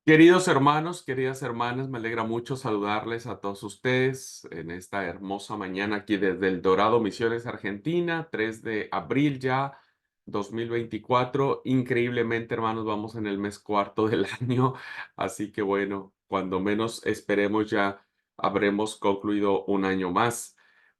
Queridos hermanos, queridas hermanas, me alegra mucho saludarles a todos ustedes en esta hermosa mañana aquí desde El Dorado, Misiones, Argentina, 3 de abril ya, 2024. Increíblemente, hermanos, vamos en el mes cuarto del año, así que bueno, cuando menos esperemos ya habremos concluido un año más,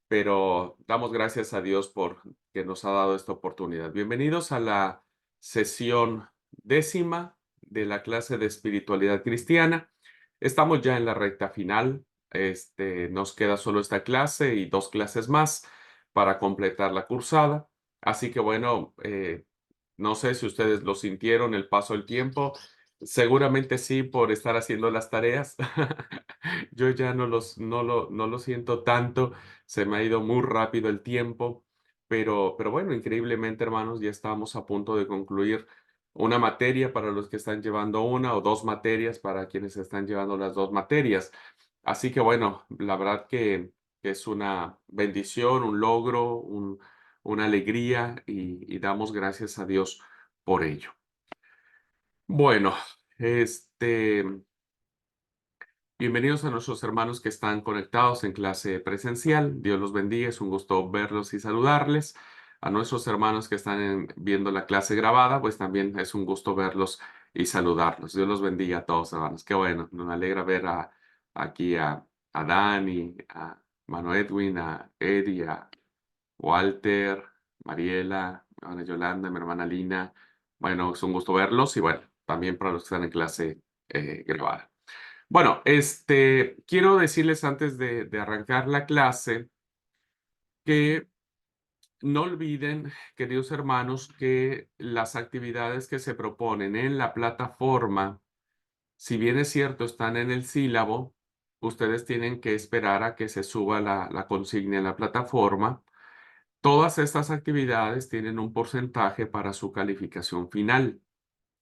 pero damos gracias a Dios por que nos ha dado esta oportunidad. Bienvenidos a la sesión décima de la clase de espiritualidad cristiana. Estamos ya en la recta final. Nos queda solo esta clase y dos clases más para completar la cursada. Así que bueno, no sé si ustedes lo sintieron, el paso del tiempo. Seguramente sí, por estar haciendo las tareas. Yo ya no lo siento tanto. Se me ha ido muy rápido el tiempo. Pero bueno, increíblemente, hermanos, ya estamos a punto de concluir una materia para los que están llevando una o dos materias para quienes están llevando las dos materias. Así que bueno, la verdad que es una bendición, un logro, una alegría y damos gracias a Dios por ello. Bueno, este, bienvenidos a nuestros hermanos que están conectados en clase presencial. Dios los bendiga, es un gusto verlos y saludarles. A nuestros hermanos que están viendo la clase grabada, pues también es un gusto verlos y saludarlos. Dios los bendiga a todos, hermanos. Qué bueno, nos alegra ver aquí a Dani, a Mano Edwin, a Eddie, a Walter, Mariela, mi hermana Yolanda, mi hermana Lina. Bueno, es un gusto verlos y bueno, también para los que están en clase grabada. Bueno, quiero decirles antes de arrancar la clase que no olviden, queridos hermanos, que las actividades que se proponen en la plataforma, si bien es cierto, están en el sílabo, ustedes tienen que esperar a que se suba la consigna en la plataforma. Todas estas actividades tienen un porcentaje para su calificación final.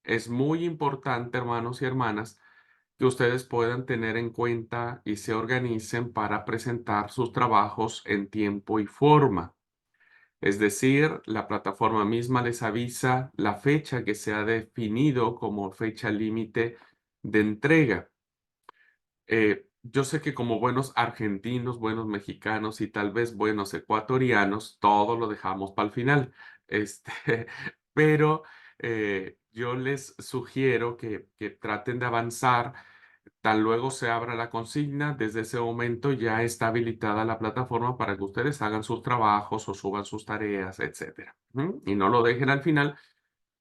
Es muy importante, hermanos y hermanas, que ustedes puedan tener en cuenta y se organicen para presentar sus trabajos en tiempo y forma. Es decir, la plataforma misma les avisa la fecha que se ha definido como fecha límite de entrega. Yo sé que como buenos argentinos, buenos mexicanos y tal vez buenos ecuatorianos, todo lo dejamos para el final. Este, pero yo les sugiero que traten de avanzar. Tan luego se abra la consigna, desde ese momento ya está habilitada la plataforma para que ustedes hagan sus trabajos o suban sus tareas, etcétera. ¿Mm? Y no lo dejen al final,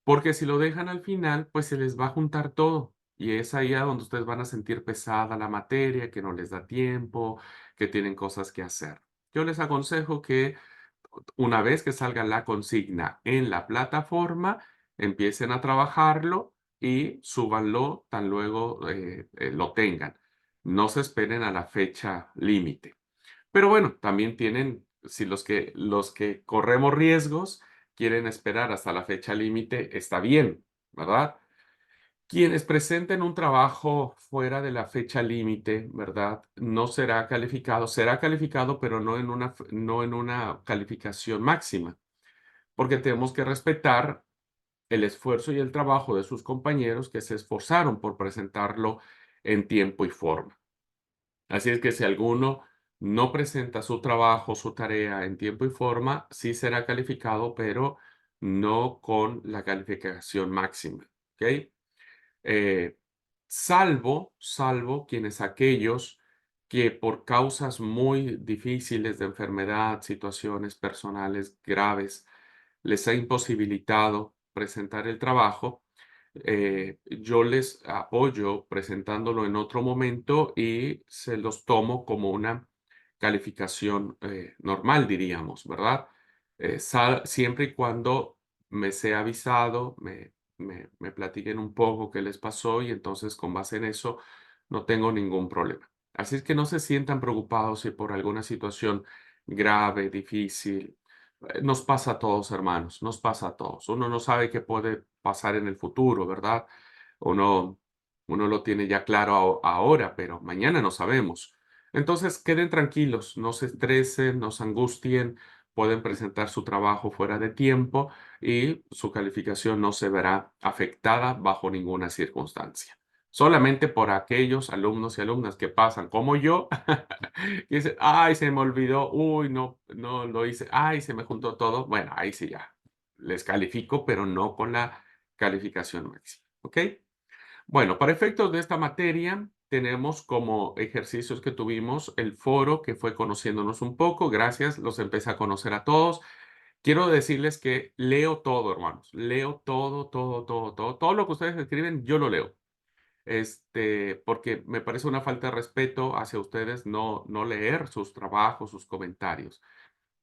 porque si lo dejan al final, pues se les va a juntar todo. Y es ahí a donde ustedes van a sentir pesada la materia, que no les da tiempo, que tienen cosas que hacer. Yo les aconsejo que una vez que salga la consigna en la plataforma, empiecen a trabajarlo y súbanlo tan luego lo tengan. No se esperen a la fecha límite. Pero bueno, también tienen, si los que corremos riesgos quieren esperar hasta la fecha límite, está bien, ¿verdad? Quienes presenten un trabajo fuera de la fecha límite, ¿verdad? No será calificado, pero no en una calificación máxima, porque tenemos que respetar el esfuerzo y el trabajo de sus compañeros que se esforzaron por presentarlo en tiempo y forma. Así es que si alguno no presenta su trabajo, su tarea en tiempo y forma, sí será calificado, pero no con la calificación máxima, ¿ok? Eh, salvo quienes aquellos que por causas muy difíciles de enfermedad, situaciones personales graves, les ha imposibilitado presentar el trabajo, yo les apoyo presentándolo en otro momento y se los tomo como una calificación normal, diríamos, ¿verdad? Siempre y cuando me sea avisado, me platiquen un poco qué les pasó y entonces con base en eso no tengo ningún problema. Así es que no se sientan preocupados si por alguna situación grave, difícil, nos pasa a todos, hermanos, nos pasa a todos. Uno no sabe qué puede pasar en el futuro, ¿verdad? Uno, uno lo tiene ya claro ahora, pero mañana no sabemos. Entonces, queden tranquilos, no se estresen, no se angustien, pueden presentar su trabajo fuera de tiempo y su calificación no se verá afectada bajo ninguna circunstancia. solamente por aquellos alumnos y alumnas que pasan como yo, y dicen: "Ay, se me olvidó, uy, no lo hice, ay, se me juntó todo". Bueno, ahí sí ya les califico, pero no con la calificación máxima, ¿ok? Bueno, para efectos de esta materia, tenemos como ejercicios que tuvimos el foro, que fue conociéndonos un poco. Gracias, los empecé a conocer a todos. Quiero decirles que leo todo, hermanos. Leo todo, todo, todo, todo. Todo lo que ustedes escriben, yo lo leo. Porque me parece una falta de respeto hacia ustedes no leer sus trabajos, sus comentarios.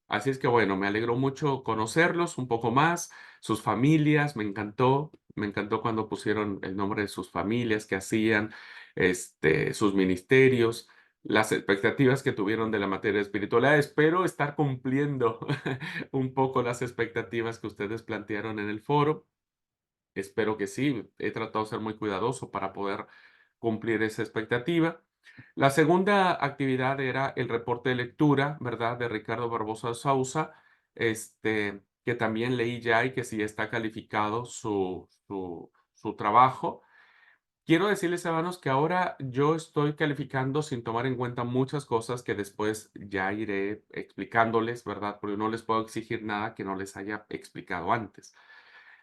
Así es que bueno, me alegró mucho conocerlos un poco más, sus familias, me encantó cuando pusieron el nombre de sus familias, que hacían, sus ministerios, las expectativas que tuvieron de la materia de espiritualidad. Espero estar cumpliendo un poco las expectativas que ustedes plantearon en el foro. Espero que sí. He tratado de ser muy cuidadoso para poder cumplir esa expectativa. La segunda actividad era el reporte de lectura, ¿verdad? De Ricardo Barbosa Sousa, que también leí ya y que sí está calificado su trabajo. Quiero decirles, hermanos, que ahora yo estoy calificando sin tomar en cuenta muchas cosas que después ya iré explicándoles, ¿verdad? Porque no les puedo exigir nada que no les haya explicado antes.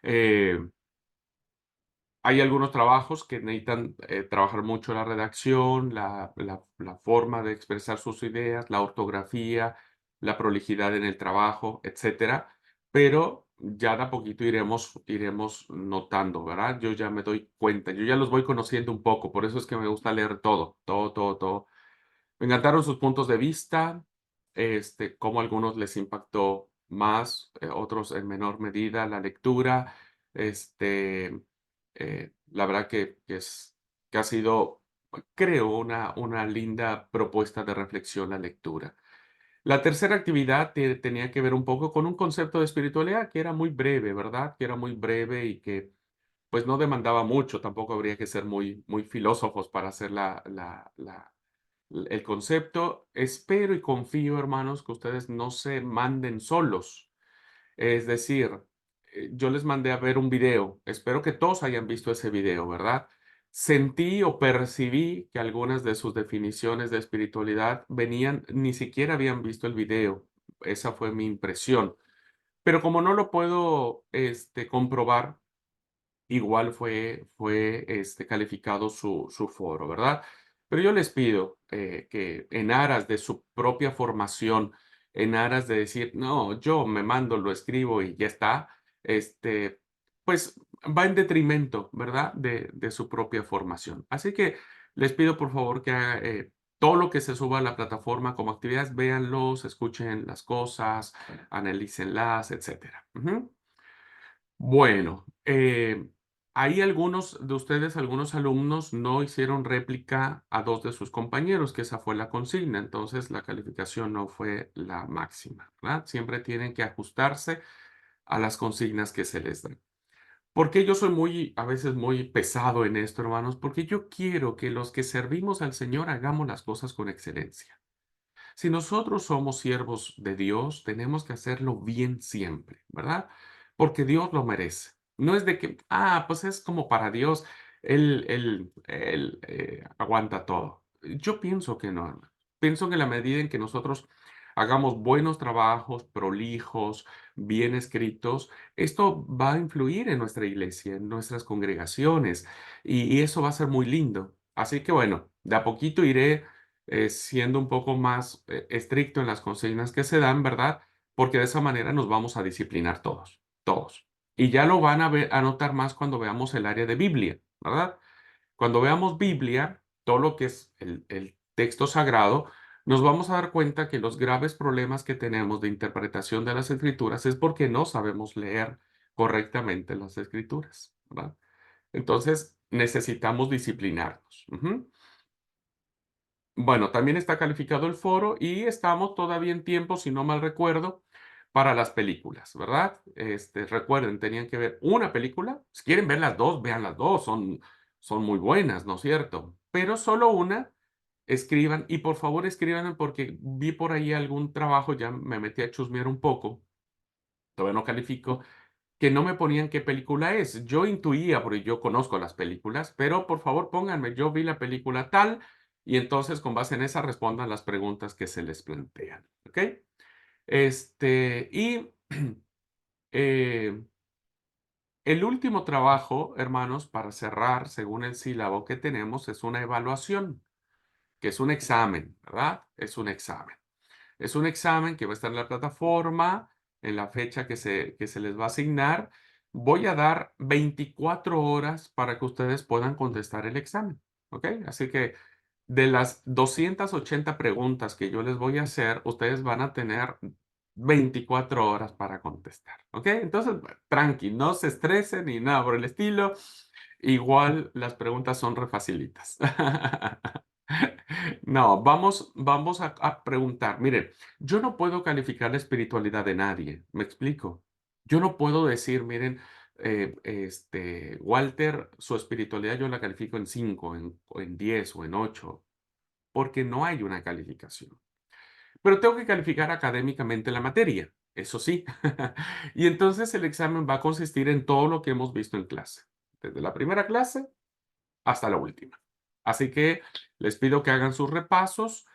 Eh, Hay algunos trabajos que necesitan trabajar mucho la redacción, la forma de expresar sus ideas, la ortografía, la prolijidad en el trabajo, etcétera. Pero ya de a poquito iremos notando, ¿verdad? Yo ya me doy cuenta, yo ya los voy conociendo un poco, por eso es que me gusta leer todo, todo, todo, todo. Me encantaron sus puntos de vista, cómo a algunos les impactó más, otros en menor medida la lectura. Este, la verdad que ha sido, creo, una linda propuesta de reflexión la lectura. La tercera actividad tenía que ver un poco con un concepto de espiritualidad que era muy breve, ¿verdad? Que era muy breve y que pues no demandaba mucho, tampoco habría que ser muy filósofos para hacer el concepto. Espero y confío, hermanos, que ustedes no se manden solos. Es decir, yo les mandé a ver un video. Espero que todos hayan visto ese video, ¿verdad? Sentí o percibí que algunas de sus definiciones de espiritualidad venían, ni siquiera habían visto el video. Esa fue mi impresión. Pero como no lo puedo, comprobar, igual fue calificado su foro, ¿verdad? Pero yo les pido que en aras de su propia formación, en aras de decir, no, yo me mando, lo escribo y ya está, pues va en detrimento, ¿verdad? De su propia formación. Así que les pido por favor que todo lo que se suba a la plataforma como actividades, véanlos, escuchen las cosas, analícenlas, etcétera. Ujú. Bueno, ahí algunos de ustedes, algunos alumnos, no hicieron réplica a dos de sus compañeros, que esa fue la consigna. Entonces, la calificación no fue la máxima, ¿verdad? Siempre tienen que ajustarse a las consignas que se les dan. ¿Por qué yo soy a veces muy pesado en esto, hermanos? Porque yo quiero que los que servimos al Señor hagamos las cosas con excelencia. Si nosotros somos siervos de Dios, tenemos que hacerlo bien siempre, ¿verdad? Porque Dios lo merece. No es de que, pues es como para Dios, Él aguanta todo. Yo pienso que no, hermano. Pienso que en la medida en que nosotros hagamos buenos trabajos, prolijos, bien escritos, esto va a influir en nuestra iglesia, en nuestras congregaciones, y eso va a ser muy lindo. Así que bueno, de a poquito iré siendo un poco más estricto en las consignas que se dan, ¿verdad? Porque de esa manera nos vamos a disciplinar todos, todos. Y ya lo van a ver, a notar más cuando veamos el área de Biblia, ¿verdad? Cuando veamos Biblia, todo lo que es el texto sagrado, nos vamos a dar cuenta que los graves problemas que tenemos de interpretación de las escrituras es porque no sabemos leer correctamente las escrituras, ¿verdad? Entonces, necesitamos disciplinarnos. Ujú. Bueno, también está calificado el foro y estamos todavía en tiempo, si no mal recuerdo, para las películas, ¿verdad? Recuerden, tenían que ver una película. Si quieren ver las dos, vean las dos, son muy buenas, ¿no es cierto? Pero solo una, escriban y por favor escriban porque vi por ahí algún trabajo, ya me metí a chusmear un poco, todavía no califico, que no me ponían qué película es. Yo intuía, porque yo conozco las películas, pero por favor pónganme, yo vi la película tal, y entonces con base en esa respondan las preguntas que se les plantean, ¿ok? Y eh, el último trabajo, hermanos, para cerrar, según el sílabo que tenemos, es una evaluación, que es un examen, ¿verdad? Es un examen. Es un examen que va a estar en la plataforma, en la fecha que se les va a asignar. Voy a dar 24 horas para que ustedes puedan contestar el examen, ¿ok? Así que de las 280 preguntas que yo les voy a hacer, ustedes van a tener 24 horas para contestar, ¿ok? Entonces, tranqui, no se estresen ni nada por el estilo. Igual las preguntas son re facilitas. No, vamos a preguntar. Miren, yo no puedo calificar la espiritualidad de nadie, ¿me explico? Yo no puedo decir, miren, Walter, su espiritualidad yo la califico en 5, o en 10 o en 8, porque no hay una calificación. Pero tengo que calificar académicamente la materia, eso sí. Y entonces el examen va a consistir en todo lo que hemos visto en clase, desde la primera clase hasta la última. Así que les pido que hagan sus repasos.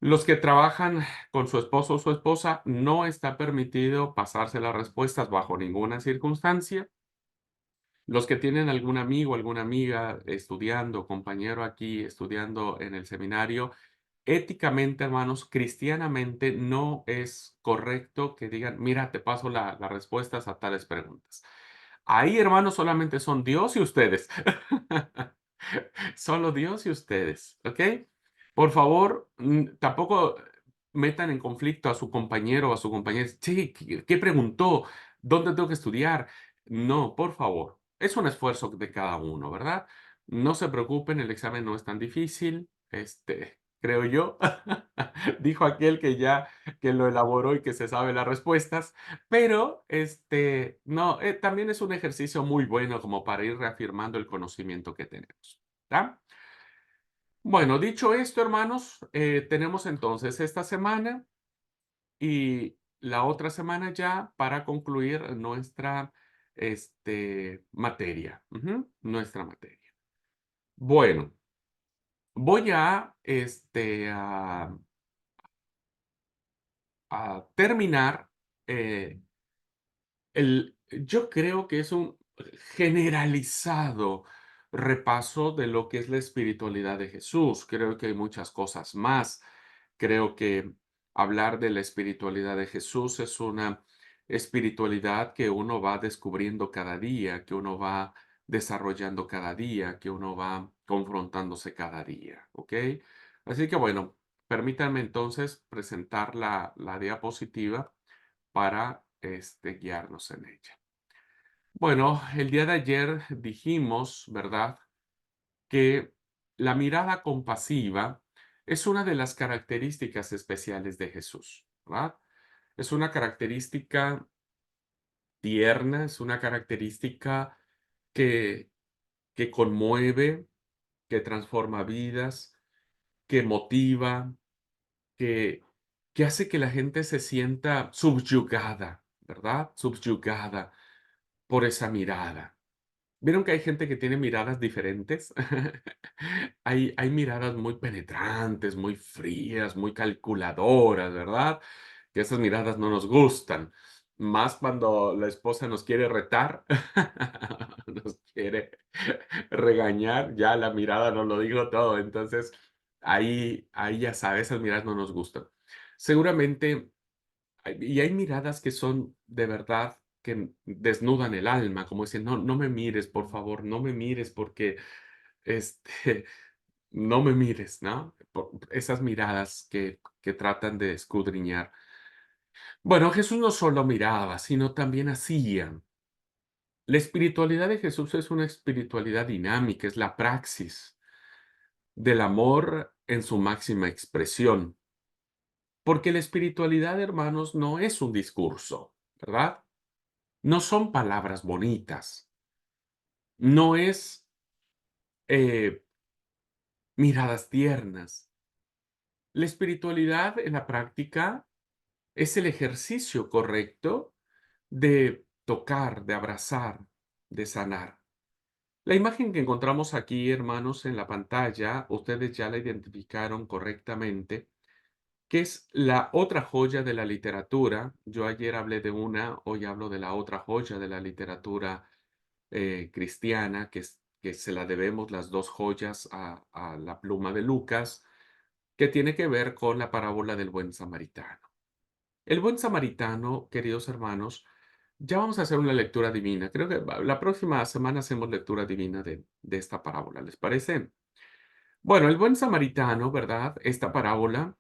Los que trabajan con su esposo o su esposa, no está permitido pasarse las respuestas bajo ninguna circunstancia. Los que tienen algún amigo, alguna amiga estudiando, compañero aquí estudiando en el seminario, éticamente, hermanos, cristianamente, no es correcto que digan, mira, te paso las respuestas a tales preguntas. Ahí, hermanos, solamente son Dios y ustedes. Solo Dios y ustedes, ¿ok? Por favor, tampoco metan en conflicto a su compañero o a su compañera. Sí, ¿qué preguntó? ¿Dónde tengo que estudiar? No, por favor. Es un esfuerzo de cada uno, ¿verdad? No se preocupen, el examen no es tan difícil, creo yo. Dijo aquel que lo elaboró y que se sabe las respuestas. Pero, no, también es un ejercicio muy bueno como para ir reafirmando el conocimiento que tenemos. ¿Tá? Bueno, dicho esto, hermanos, tenemos entonces esta semana y la otra semana ya para concluir nuestra materia. Nuestra materia. Bueno, voy a terminar eh, yo creo que es un generalizado repaso de lo que es la espiritualidad de Jesús. Creo que hay muchas cosas más. Creo que hablar de la espiritualidad de Jesús es una espiritualidad que uno va descubriendo cada día, que uno va desarrollando cada día, que uno va confrontándose cada día, ¿ok? Así que bueno, permítanme entonces presentar la diapositiva para guiarnos en ella. Bueno, el día de ayer dijimos, ¿verdad?, que la mirada compasiva es una de las características especiales de Jesús, ¿verdad? Es una característica tierna, es una característica que, que conmueve, que transforma vidas, que motiva, que, que hace que la gente se sienta subyugada, ¿verdad? Subyugada por esa mirada. ¿Vieron que hay gente que tiene miradas diferentes? Hay miradas muy penetrantes, muy frías, muy calculadoras, ¿verdad? Que esas miradas no nos gustan. Más cuando la esposa nos quiere retar, nos quiere regañar, ya la mirada nos lo digo todo. Entonces, ahí ya sabes, esas miradas no nos gustan. Seguramente y hay miradas que son de verdad que desnudan el alma, como dicen, no, no me mires, por favor, no me mires porque, este, no me mires, ¿no? Esas miradas que tratan de escudriñar. Bueno, Jesús no solo miraba, sino también hacía. La espiritualidad de Jesús es una espiritualidad dinámica, es la praxis del amor en su máxima expresión. Porque la espiritualidad, hermanos, no es un discurso, ¿verdad? No son palabras bonitas, no es eh, miradas tiernas. La espiritualidad en la práctica es el ejercicio correcto de tocar, de abrazar, de sanar. La imagen que encontramos aquí, hermanos, en la pantalla, ustedes ya la identificaron correctamente, que es la otra joya de la literatura. Yo ayer hablé de una, hoy hablo de la otra joya de la literatura cristiana, que se la debemos las dos joyas a la pluma de Lucas, que tiene que ver con la parábola del buen samaritano. El buen samaritano, queridos hermanos, ya vamos a hacer una lectura divina. Creo que la próxima semana hacemos lectura divina de esta parábola. ¿Les parece? Bueno, el buen samaritano, ¿verdad? Esta parábola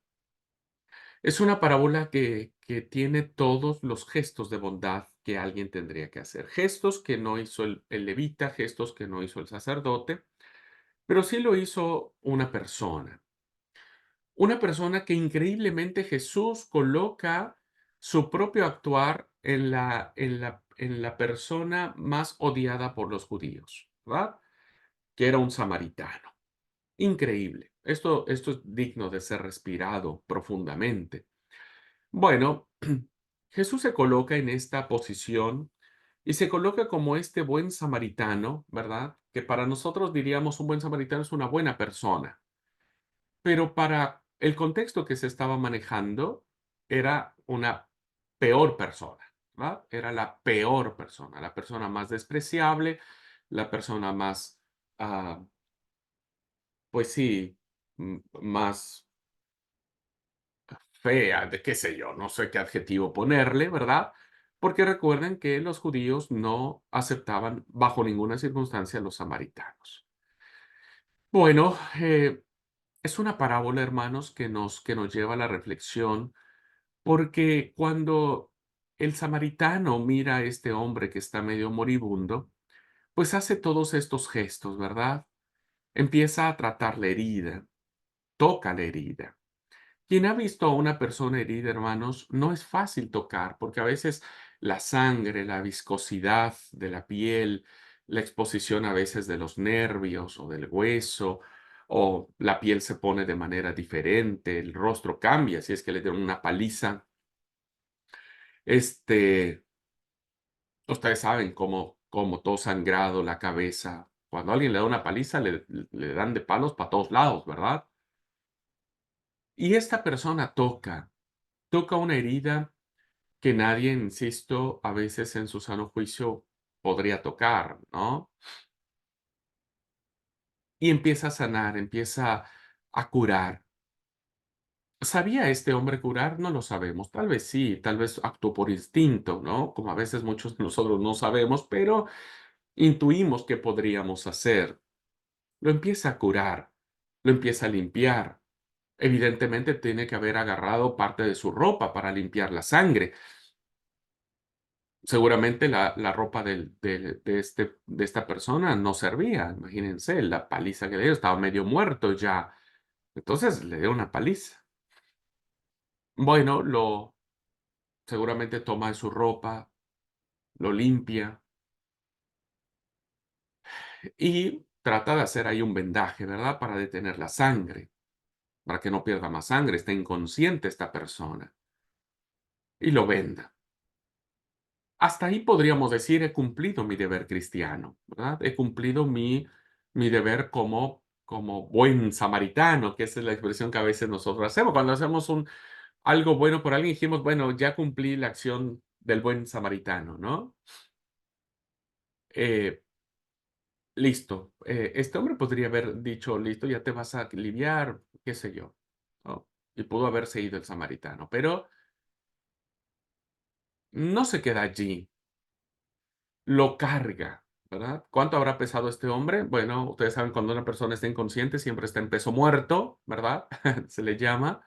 es una parábola que tiene todos los gestos de bondad que alguien tendría que hacer. Gestos que no hizo el levita, gestos que no hizo el sacerdote, pero sí lo hizo una persona. Una persona que increíblemente Jesús coloca su propio actuar en la persona más odiada por los judíos, ¿verdad? Que era un samaritano. Increíble. Esto es digno de ser respirado profundamente. Bueno, Jesús se coloca en esta posición y se coloca como este buen samaritano, ¿verdad? Que para nosotros diríamos un buen samaritano es una buena persona. Pero para el contexto que se estaba manejando, era una peor persona, ¿verdad? Era la persona más despreciable, la persona más, ah, pues sí, más fea, de qué sé yo, no sé qué adjetivo ponerle, ¿verdad? Porque recuerden que los judíos no aceptaban bajo ninguna circunstancia a los samaritanos. Bueno, es una parábola, hermanos, que nos lleva a la reflexión. Porque cuando el samaritano mira a este hombre que está medio moribundo, pues hace todos estos gestos, ¿verdad? Empieza a tratar la herida, toca la herida. Quien ha visto a una persona herida, hermanos, no es fácil tocar, porque a veces la sangre, la viscosidad de la piel, la exposición a veces de los nervios o del hueso, o la piel se pone de manera diferente, el rostro cambia, si es que le dieron una paliza. Este, Ustedes saben cómo todo sangrado, la cabeza. Cuando alguien le da una paliza, le dan de palos para todos lados, ¿verdad? Y esta persona toca una herida que nadie, insisto, a veces en su sano juicio podría tocar, ¿no? Y empieza a sanar, empieza a curar. ¿Sabía este hombre curar? No lo sabemos. Tal vez sí, tal vez actuó por instinto, ¿no? Como a veces muchos de nosotros no sabemos, pero intuimos que podríamos hacer. Lo empieza a curar, lo empieza a limpiar. Evidentemente tiene que haber agarrado parte de su ropa para limpiar la sangre. Seguramente la ropa de esta persona no servía. Imagínense la paliza que le dio, estaba medio muerto ya. Entonces le dio una paliza. Bueno, seguramente toma de su ropa, lo limpia y trata de hacer ahí un vendaje, ¿verdad? Para detener la sangre, para que no pierda más sangre. Está inconsciente esta persona y lo venda. Hasta ahí podríamos decir, he cumplido mi deber cristiano, ¿verdad? He cumplido mi deber como buen samaritano, que esa es la expresión que a veces nosotros hacemos. Cuando hacemos algo bueno por alguien, dijimos, bueno, ya cumplí la acción del buen samaritano, ¿no? Eh, Listo. Este hombre podría haber dicho, listo, ya te vas a aliviar, qué sé yo, ¿no? Y pudo haberse ido el samaritano, pero no se queda allí. Lo carga, ¿verdad? ¿Cuánto habrá pesado este hombre? Bueno, ustedes saben, cuando una persona está inconsciente, siempre está en peso muerto, ¿verdad? Se le llama,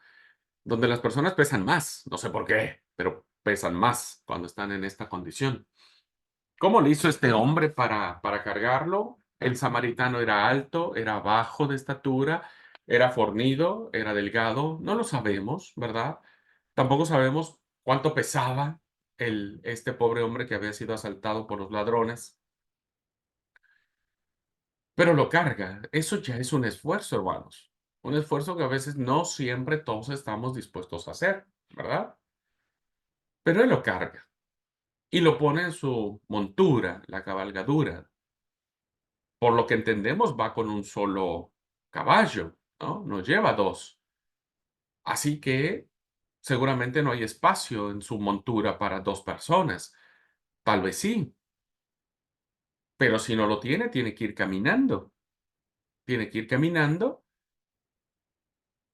donde las personas pesan más, no sé por qué, pero pesan más cuando están en esta condición. ¿Cómo le hizo este hombre para cargarlo? El samaritano era alto, era bajo de estatura, era fornido, era delgado, no lo sabemos, ¿verdad? Tampoco sabemos cuánto pesaba este pobre hombre que había sido asaltado por los ladrones. Pero lo carga. Eso ya es un esfuerzo, hermanos. Un esfuerzo que a veces no siempre todos estamos dispuestos a hacer, ¿verdad? Pero él lo carga. y lo pone en su montura, la cabalgadura. Por lo que entendemos, va con un solo caballo, ¿no? No lleva dos. Así que seguramente no hay espacio en su montura para dos personas. Tal vez sí, pero si no lo tiene, tiene que ir caminando. Tiene que ir caminando,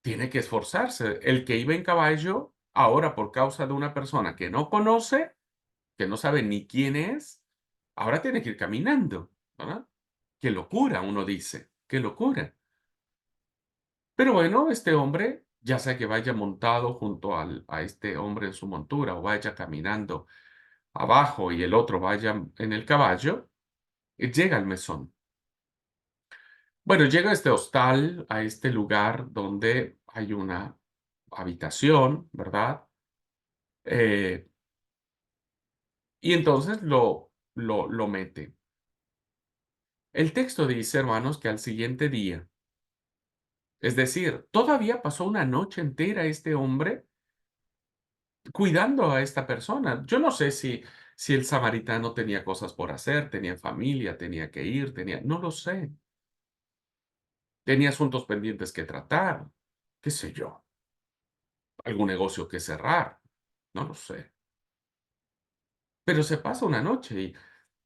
tiene que esforzarse. El que iba en caballo, ahora por causa de una persona que no conoce, que no sabe ni quién es, ahora tiene que ir caminando, ¿verdad? Qué locura, uno dice, qué locura. Pero bueno, este hombre, ya sea que vaya montado junto a este hombre en su montura o vaya caminando abajo y el otro vaya en el caballo, llega al mesón. Bueno, llega a este hostal, a este lugar donde hay una habitación, ¿verdad? Eh, y entonces lo mete. El texto dice, hermanos, que al siguiente día, es decir, todavía pasó una noche entera este hombre cuidando a esta persona. Yo no sé si el samaritano tenía cosas por hacer, tenía familia, tenía que ir, no lo sé. Tenía asuntos pendientes que tratar, qué sé yo, algún negocio que cerrar, no lo sé. Pero se pasa una noche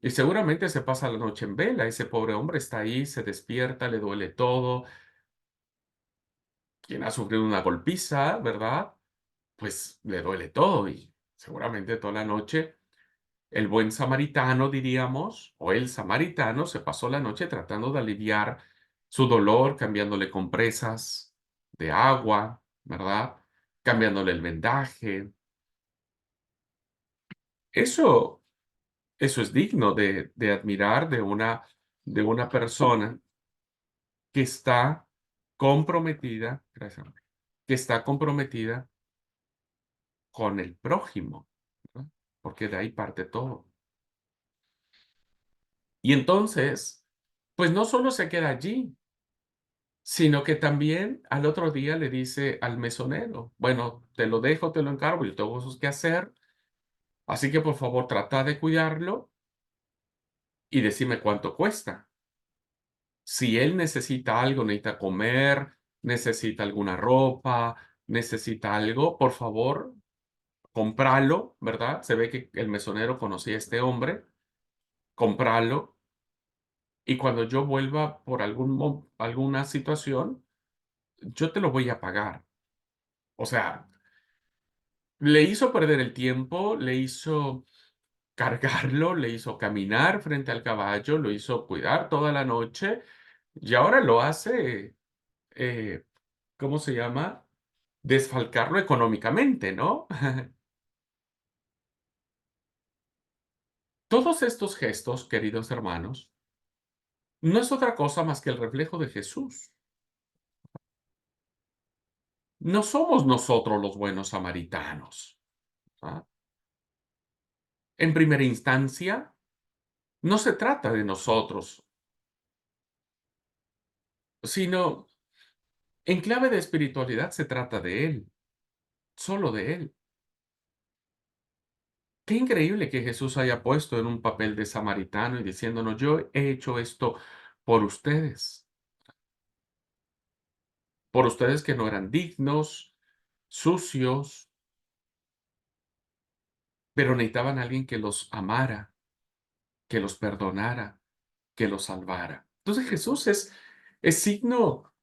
y seguramente se pasa la noche en vela. Ese pobre hombre está ahí, se despierta, le duele todo. Quien ha sufrido una golpiza, ¿verdad? Pues le duele todo y seguramente toda la noche el buen samaritano, diríamos, o el samaritano se pasó la noche tratando de aliviar su dolor, cambiándole compresas de agua, ¿verdad? Cambiándole el vendaje. Eso, eso es digno de admirar de una persona que está comprometida, gracias, que está comprometida con el prójimo, ¿verdad? Porque de ahí parte todo. Y entonces, pues no solo se queda allí, sino que también al otro día le dice al mesonero, bueno, te lo dejo, te lo encargo, yo tengo cosas que hacer, así que por favor trata de cuidarlo y decime cuánto cuesta. Si él necesita algo, necesita comer, necesita alguna ropa, necesita algo, por favor, cómpralo, ¿verdad? Se ve que el mesonero conocía a este hombre, cómpralo y cuando yo vuelva por alguna situación, yo te lo voy a pagar. O sea, le hizo perder el tiempo, le hizo cargarlo, le hizo caminar frente al caballo, lo hizo cuidar toda la noche y ahora lo hace, eh, ¿cómo se llama? Desfalcarlo económicamente, ¿no? Todos estos gestos, queridos hermanos, no es otra cosa más que el reflejo de Jesús. No somos nosotros los buenos samaritanos, ¿ah? En primera instancia, no se trata de nosotros, sino en clave de espiritualidad se trata de Él, solo de Él. Qué increíble que Jesús haya puesto en un papel de samaritano y diciéndonos, yo he hecho esto por ustedes que no eran dignos, sucios, pero necesitaban a alguien que los amara, que los perdonara, que los salvara. Entonces Jesús es signo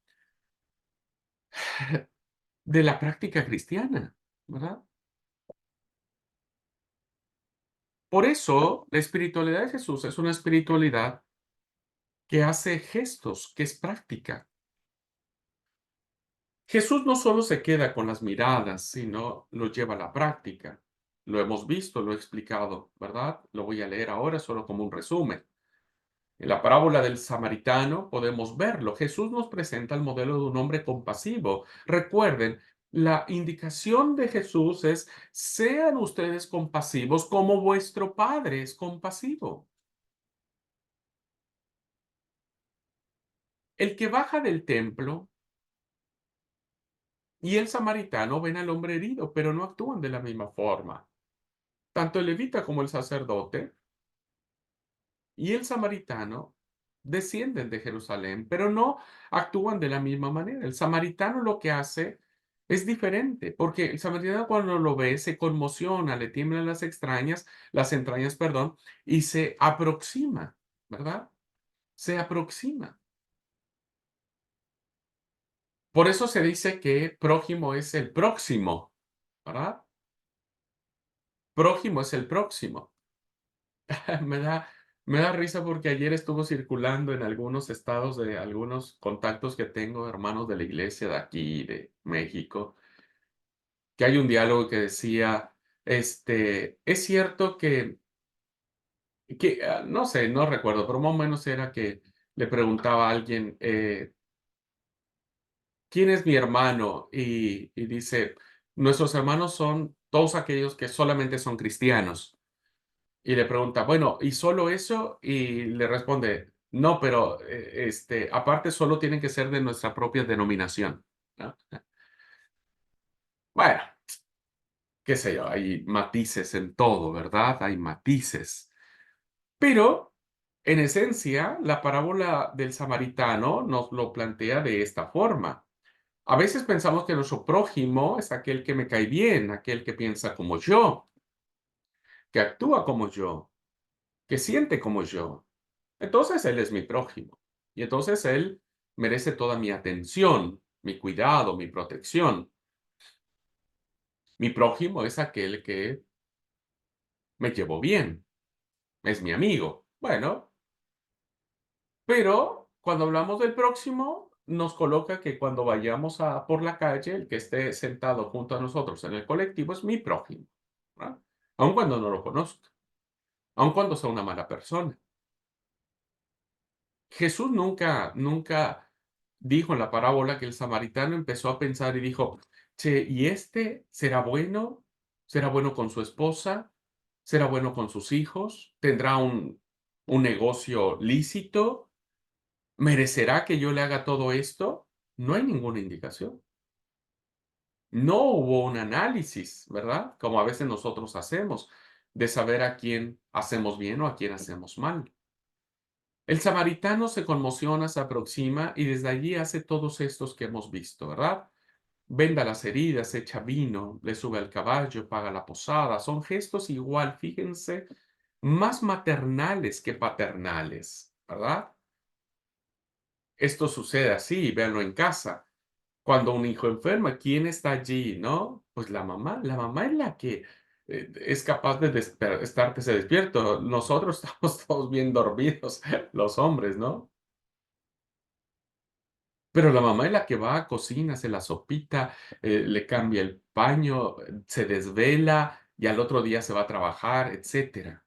de la práctica cristiana, ¿verdad? Por eso la espiritualidad de Jesús es una espiritualidad que hace gestos, que es práctica. Jesús no solo se queda con las miradas, sino lo lleva a la práctica. Lo hemos visto, lo he explicado, ¿verdad? Lo voy a leer ahora solo como un resumen. En la parábola del samaritano podemos verlo. Jesús nos presenta el modelo de un hombre compasivo. Recuerden, la indicación de Jesús es, sean ustedes compasivos como vuestro Padre es compasivo. El que baja del templo y el samaritano ven al hombre herido, pero no actúan de la misma forma. Tanto el levita como el sacerdote y el samaritano descienden de Jerusalén, pero no actúan de la misma manera. El samaritano lo que hace es diferente, porque el samaritano cuando lo ve se conmociona, le tiemblan las entrañas, perdón, y se aproxima, ¿verdad? Se aproxima. Por eso se dice que prójimo es el próximo, ¿verdad? Prójimo es el próximo. Me da, me da risa porque ayer estuvo circulando en algunos estados de algunos contactos que tengo, hermanos de la iglesia de aquí, de México, que hay un diálogo que decía, es cierto no sé, no recuerdo, pero más o menos era que le preguntaba a alguien, ¿quién es mi hermano? Y dice, nuestros hermanos son todos aquellos que solamente son cristianos. Y le pregunta, bueno, ¿y solo eso? Y le responde, no, pero aparte solo tienen que ser de nuestra propia denominación, ¿no? Bueno, qué sé yo, hay matices en todo, ¿verdad? Hay matices. Pero, en esencia, la parábola del samaritano nos lo plantea de esta forma. A veces pensamos que nuestro prójimo es aquel que me cae bien, aquel que piensa como yo, que actúa como yo, que siente como yo. Entonces Él es mi prójimo. Y entonces Él merece toda mi atención, mi cuidado, mi protección. Mi prójimo es aquel que me llevo bien, es mi amigo. Bueno, pero cuando hablamos del próximo, nos coloca que cuando vayamos por la calle, el que esté sentado junto a nosotros en el colectivo es mi prójimo, ¿verdad? Aun cuando no lo conozca, aun cuando sea una mala persona. Jesús nunca dijo en la parábola que el samaritano empezó a pensar y dijo: "Che, ¿y este será bueno? ¿Será bueno con su esposa? ¿Será bueno con sus hijos? ¿Tendrá un negocio lícito? ¿Merecerá que yo le haga todo esto?". No hay ninguna indicación. No hubo un análisis, ¿verdad? Como a veces nosotros hacemos, de saber a quién hacemos bien o a quién hacemos mal. El samaritano se conmociona, se aproxima y desde allí hace todos estos que hemos visto, ¿verdad? Venda las heridas, echa vino, le sube al caballo, paga la posada. Son gestos igual, fíjense, más maternales que paternales, ¿verdad? Esto sucede así, véanlo en casa. Cuando un hijo enferma, ¿quién está allí, no? Pues la mamá. La mamá es la que es capaz de estar despierto. Nosotros estamos todos bien dormidos, los hombres, ¿no? Pero la mamá es la que va, cocina, hace la sopita, le cambia el paño, se desvela y al otro día se va a trabajar, etcétera.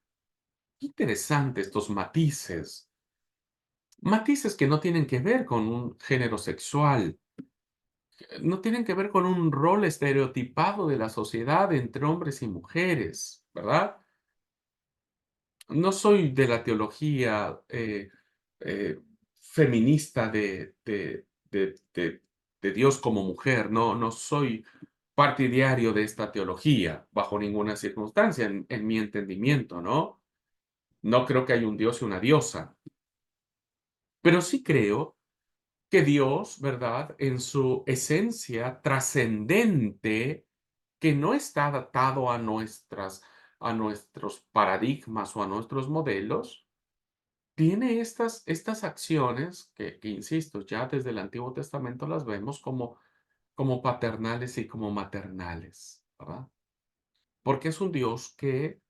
Qué interesante estos matices. Matices que no tienen que ver con un género sexual, no tienen que ver con un rol estereotipado de la sociedad entre hombres y mujeres, ¿verdad? No soy de la teología eh, feminista de Dios como mujer, no soy partidario de esta teología bajo ninguna circunstancia en mi entendimiento, ¿no? No creo que haya un Dios y una diosa, pero sí creo que Dios, ¿verdad? En su esencia trascendente, que no está adaptado a nuestros paradigmas o a nuestros modelos, tiene estas acciones que, insisto, ya desde el Antiguo Testamento las vemos como paternales y como maternales, ¿verdad? Porque es un Dios que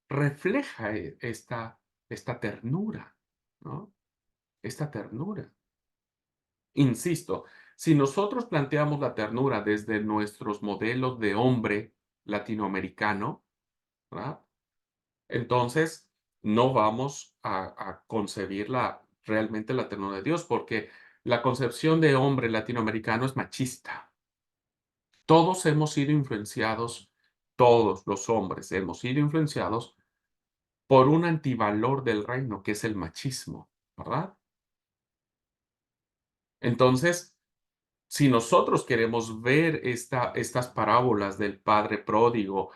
refleja esta ternura, ¿no? Esta ternura. Insisto, si nosotros planteamos la ternura desde nuestros modelos de hombre latinoamericano, ¿verdad? Entonces no vamos a concebir realmente la ternura de Dios, porque la concepción de hombre latinoamericano es machista. Todos hemos sido influenciados, todos los hombres hemos sido influenciados por un antivalor del reino, que es el machismo, ¿verdad? Entonces, si nosotros queremos ver estas parábolas del padre pródigo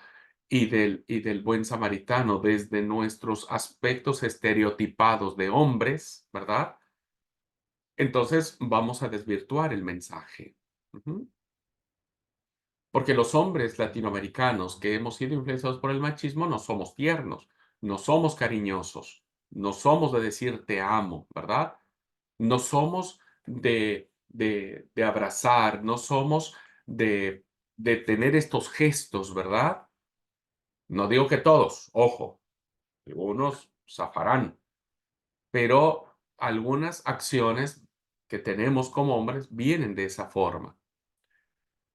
y del buen samaritano desde nuestros aspectos estereotipados de hombres, ¿verdad? Entonces vamos a desvirtuar el mensaje. Ujú. Porque los hombres latinoamericanos que hemos sido influenciados por el machismo no somos tiernos, no somos cariñosos, no somos de decir te amo, ¿verdad? No somos de abrazar, no somos de tener estos gestos, ¿verdad? No digo que todos, ojo, algunos zafarán, pero algunas acciones que tenemos como hombres vienen de esa forma.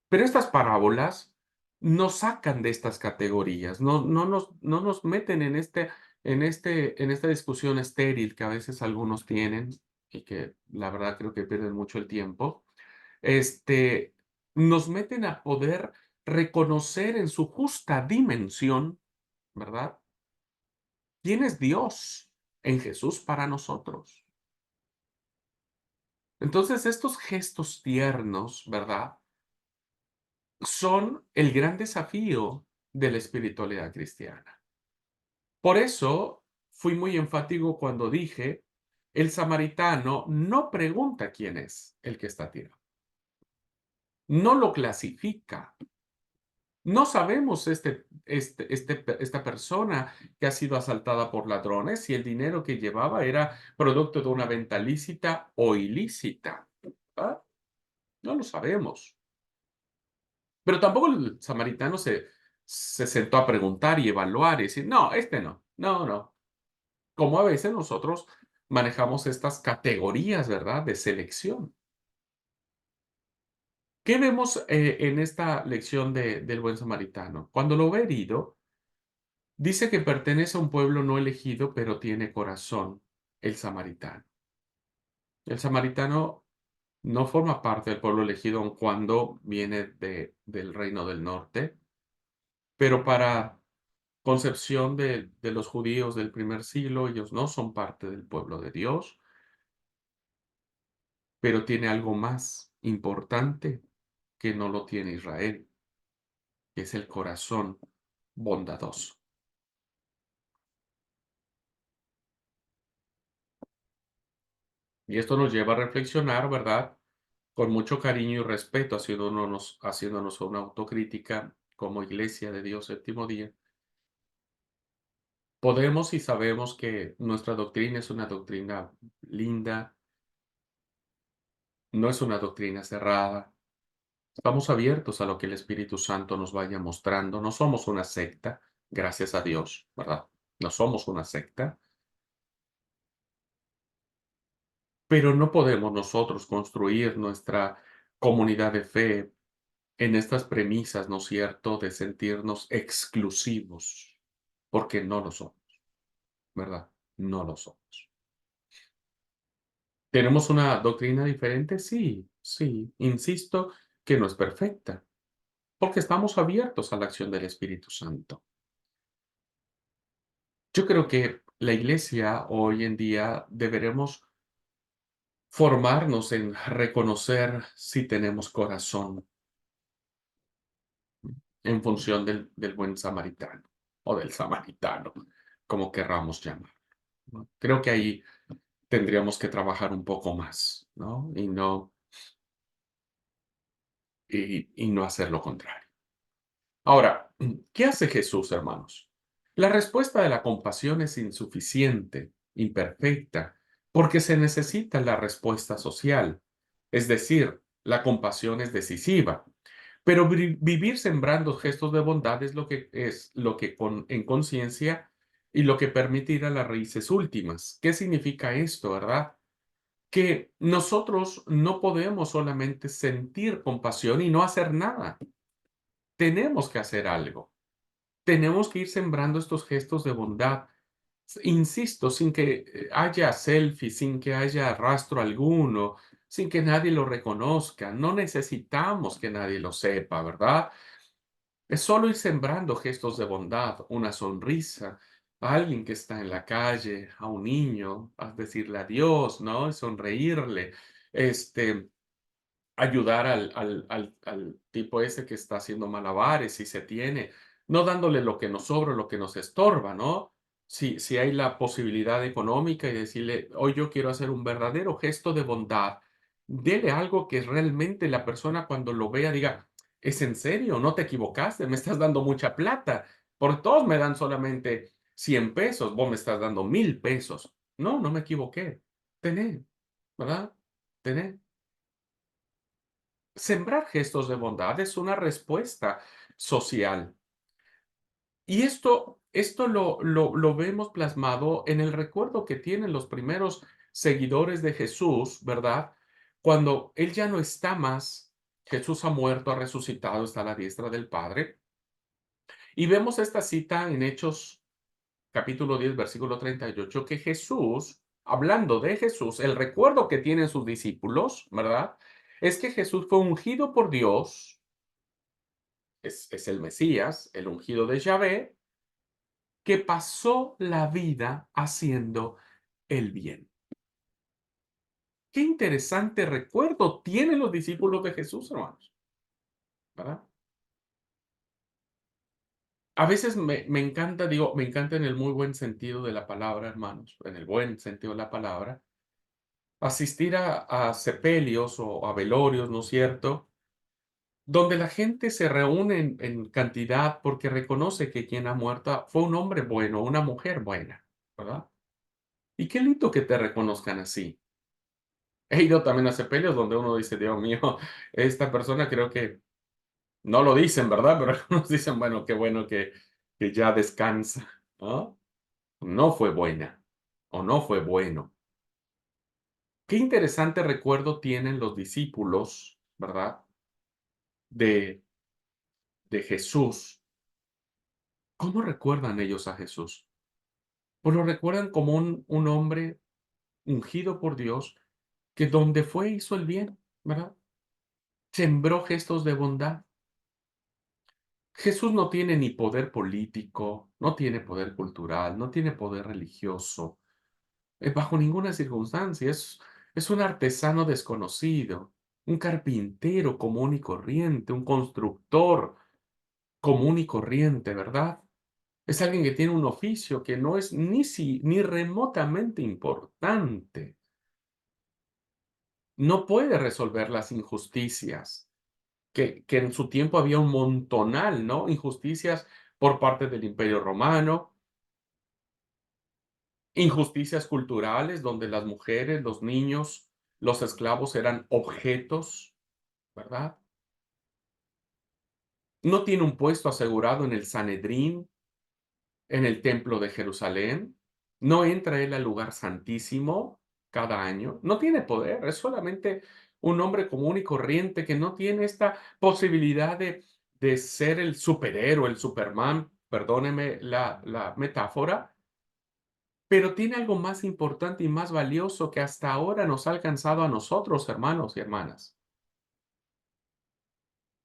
Pero estas parábolas nos sacan de estas categorías, no nos meten en esta discusión estéril que a veces algunos tienen y que la verdad creo que pierden mucho el tiempo. Este, nos meten a poder reconocer en su justa dimensión, ¿verdad? ¿Quién es Dios en Jesús para nosotros? Entonces, estos gestos tiernos, ¿verdad? Son el gran desafío de la espiritualidad cristiana. Por eso fui muy enfático cuando dije, el samaritano no pregunta quién es el que está tirado, no lo clasifica. No sabemos esta persona que ha sido asaltada por ladrones si el dinero que llevaba era producto de una venta lícita o ilícita. ¿Ah? No lo sabemos. Pero tampoco el samaritano se sentó a preguntar y evaluar y decir, no, este no, no, no. Como a veces nosotros manejamos estas categorías, ¿verdad? De selección. ¿Qué vemos en esta lección del buen samaritano? Cuando lo ve herido, dice que pertenece a un pueblo no elegido, pero tiene corazón, el samaritano. El samaritano no forma parte del pueblo elegido aun cuando viene del reino del norte, pero para concepción de los judíos del primer siglo, ellos no son parte del pueblo de Dios, pero tiene algo más importante que no lo tiene Israel, que es el corazón bondadoso. Y esto nos lleva a reflexionar, ¿verdad? Con mucho cariño y respeto, haciéndonos una autocrítica como Iglesia de Dios Séptimo Día. Podemos y sabemos que nuestra doctrina es una doctrina linda, no es una doctrina cerrada. Estamos abiertos a lo que el Espíritu Santo nos vaya mostrando. No somos una secta, gracias a Dios, ¿verdad? No somos una secta, pero no podemos nosotros construir nuestra comunidad de fe en estas premisas, ¿no es cierto?, de sentirnos exclusivos, porque no lo somos, ¿verdad? No lo somos. ¿Tenemos una doctrina diferente? Sí, sí. Insisto que no es perfecta, porque estamos abiertos a la acción del Espíritu Santo. Yo creo que la iglesia hoy en día deberemos formarnos en reconocer si tenemos corazón en función del buen samaritano o del samaritano, como querramos llamar, ¿no? Creo que ahí tendríamos que trabajar un poco más, ¿no? Y no hacer lo contrario. Ahora, ¿qué hace Jesús, hermanos? La respuesta de la compasión es insuficiente, imperfecta, porque se necesita la respuesta social. Es decir, la compasión es decisiva. Pero vivir sembrando gestos de bondad es lo que en conciencia y lo que permite ir a las raíces últimas. ¿Qué significa esto, verdad? Que nosotros no podemos solamente sentir compasión y no hacer nada. Tenemos que hacer algo. Tenemos que ir sembrando estos gestos de bondad. Insisto, sin que haya selfie, sin que haya rastro alguno, sin que nadie lo reconozca. No necesitamos que nadie lo sepa, ¿verdad? Es solo ir sembrando gestos de bondad, una sonrisa, a alguien que está en la calle, a un niño, a decirle adiós, ¿no? Y sonreírle, este, ayudar al tipo ese que está haciendo malabares, si se tiene, no dándole lo que nos sobra, lo que nos estorba, ¿no? Si hay la posibilidad económica y decirle: "Hoy yo quiero hacer un verdadero gesto de bondad", dele algo que realmente la persona cuando lo vea diga: "¿Es en serio? No te equivocaste, me estás dando mucha plata, porque todos me dan solamente 100 pesos, vos me estás dando 1000 pesos". No, no me equivoqué. Tené, ¿verdad? Tené. Sembrar gestos de bondad es una respuesta social. Y esto lo vemos plasmado en el recuerdo que tienen los primeros seguidores de Jesús, ¿verdad? Cuando Él ya no está más, Jesús ha muerto, ha resucitado, está a la diestra del Padre. Y vemos esta cita en Hechos capítulo 10 versículo 38 que Jesús, hablando de Jesús, el recuerdo que tienen sus discípulos, ¿verdad? Es que Jesús fue ungido por Dios, es el Mesías, el ungido de Yahvé, que pasó la vida haciendo el bien. Qué interesante recuerdo tienen los discípulos de Jesús, hermanos, ¿verdad? A veces me encanta, digo, me encanta en el muy buen sentido de la palabra, hermanos, en el buen sentido de la palabra, asistir a sepelios o a velorios, ¿no es cierto? Donde la gente se reúne en cantidad porque reconoce que quien ha muerto fue un hombre bueno, una mujer buena, ¿verdad? Y qué lindo que te reconozcan así. He ido también a sepelios donde uno dice: "Dios mío, esta persona creo que", no lo dicen, ¿verdad? Pero algunos dicen: "Bueno, qué bueno que ya descansa", ¿no? No fue buena, o no fue bueno. Qué interesante recuerdo tienen los discípulos, ¿verdad? De de Jesús. ¿Cómo recuerdan ellos a Jesús? Pues lo recuerdan como un hombre ungido por Dios, que donde fue hizo el bien, ¿verdad? Sembró gestos de bondad. Jesús no tiene ni poder político, no tiene poder cultural, no tiene poder religioso, bajo ninguna circunstancia. Es un artesano desconocido, un carpintero común y corriente, un constructor común y corriente, ¿verdad? Es alguien que tiene un oficio que no es ni remotamente importante. No puede resolver las injusticias, que en su tiempo había un montonal, ¿no? Injusticias por parte del Imperio Romano, injusticias culturales donde las mujeres, los niños, los esclavos eran objetos, ¿verdad? No tiene un puesto asegurado en el Sanedrín, en el Templo de Jerusalén. No entra él al lugar santísimo cada año. No tiene poder, es solamente un hombre común y corriente que no tiene esta posibilidad de ser el superhéroe, el Superman, perdóneme la metáfora, pero tiene algo más importante y más valioso que hasta ahora nos ha alcanzado a nosotros, hermanos y hermanas.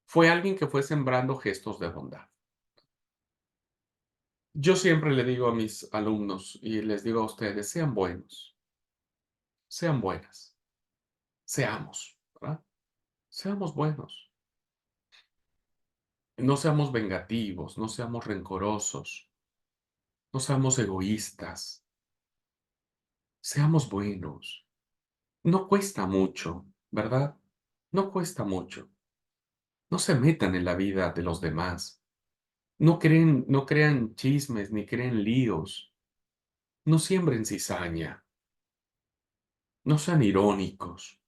Fue alguien que fue sembrando gestos de bondad. Yo siempre le digo a mis alumnos y les digo a ustedes, sean buenos, sean buenas, seamos, ¿verdad? Seamos buenos, no seamos vengativos, no seamos rencorosos, no seamos egoístas, seamos buenos. No cuesta mucho, ¿verdad? No cuesta mucho. No se metan en la vida de los demás. No crean chismes ni crean líos. No siembren cizaña. No sean irónicos.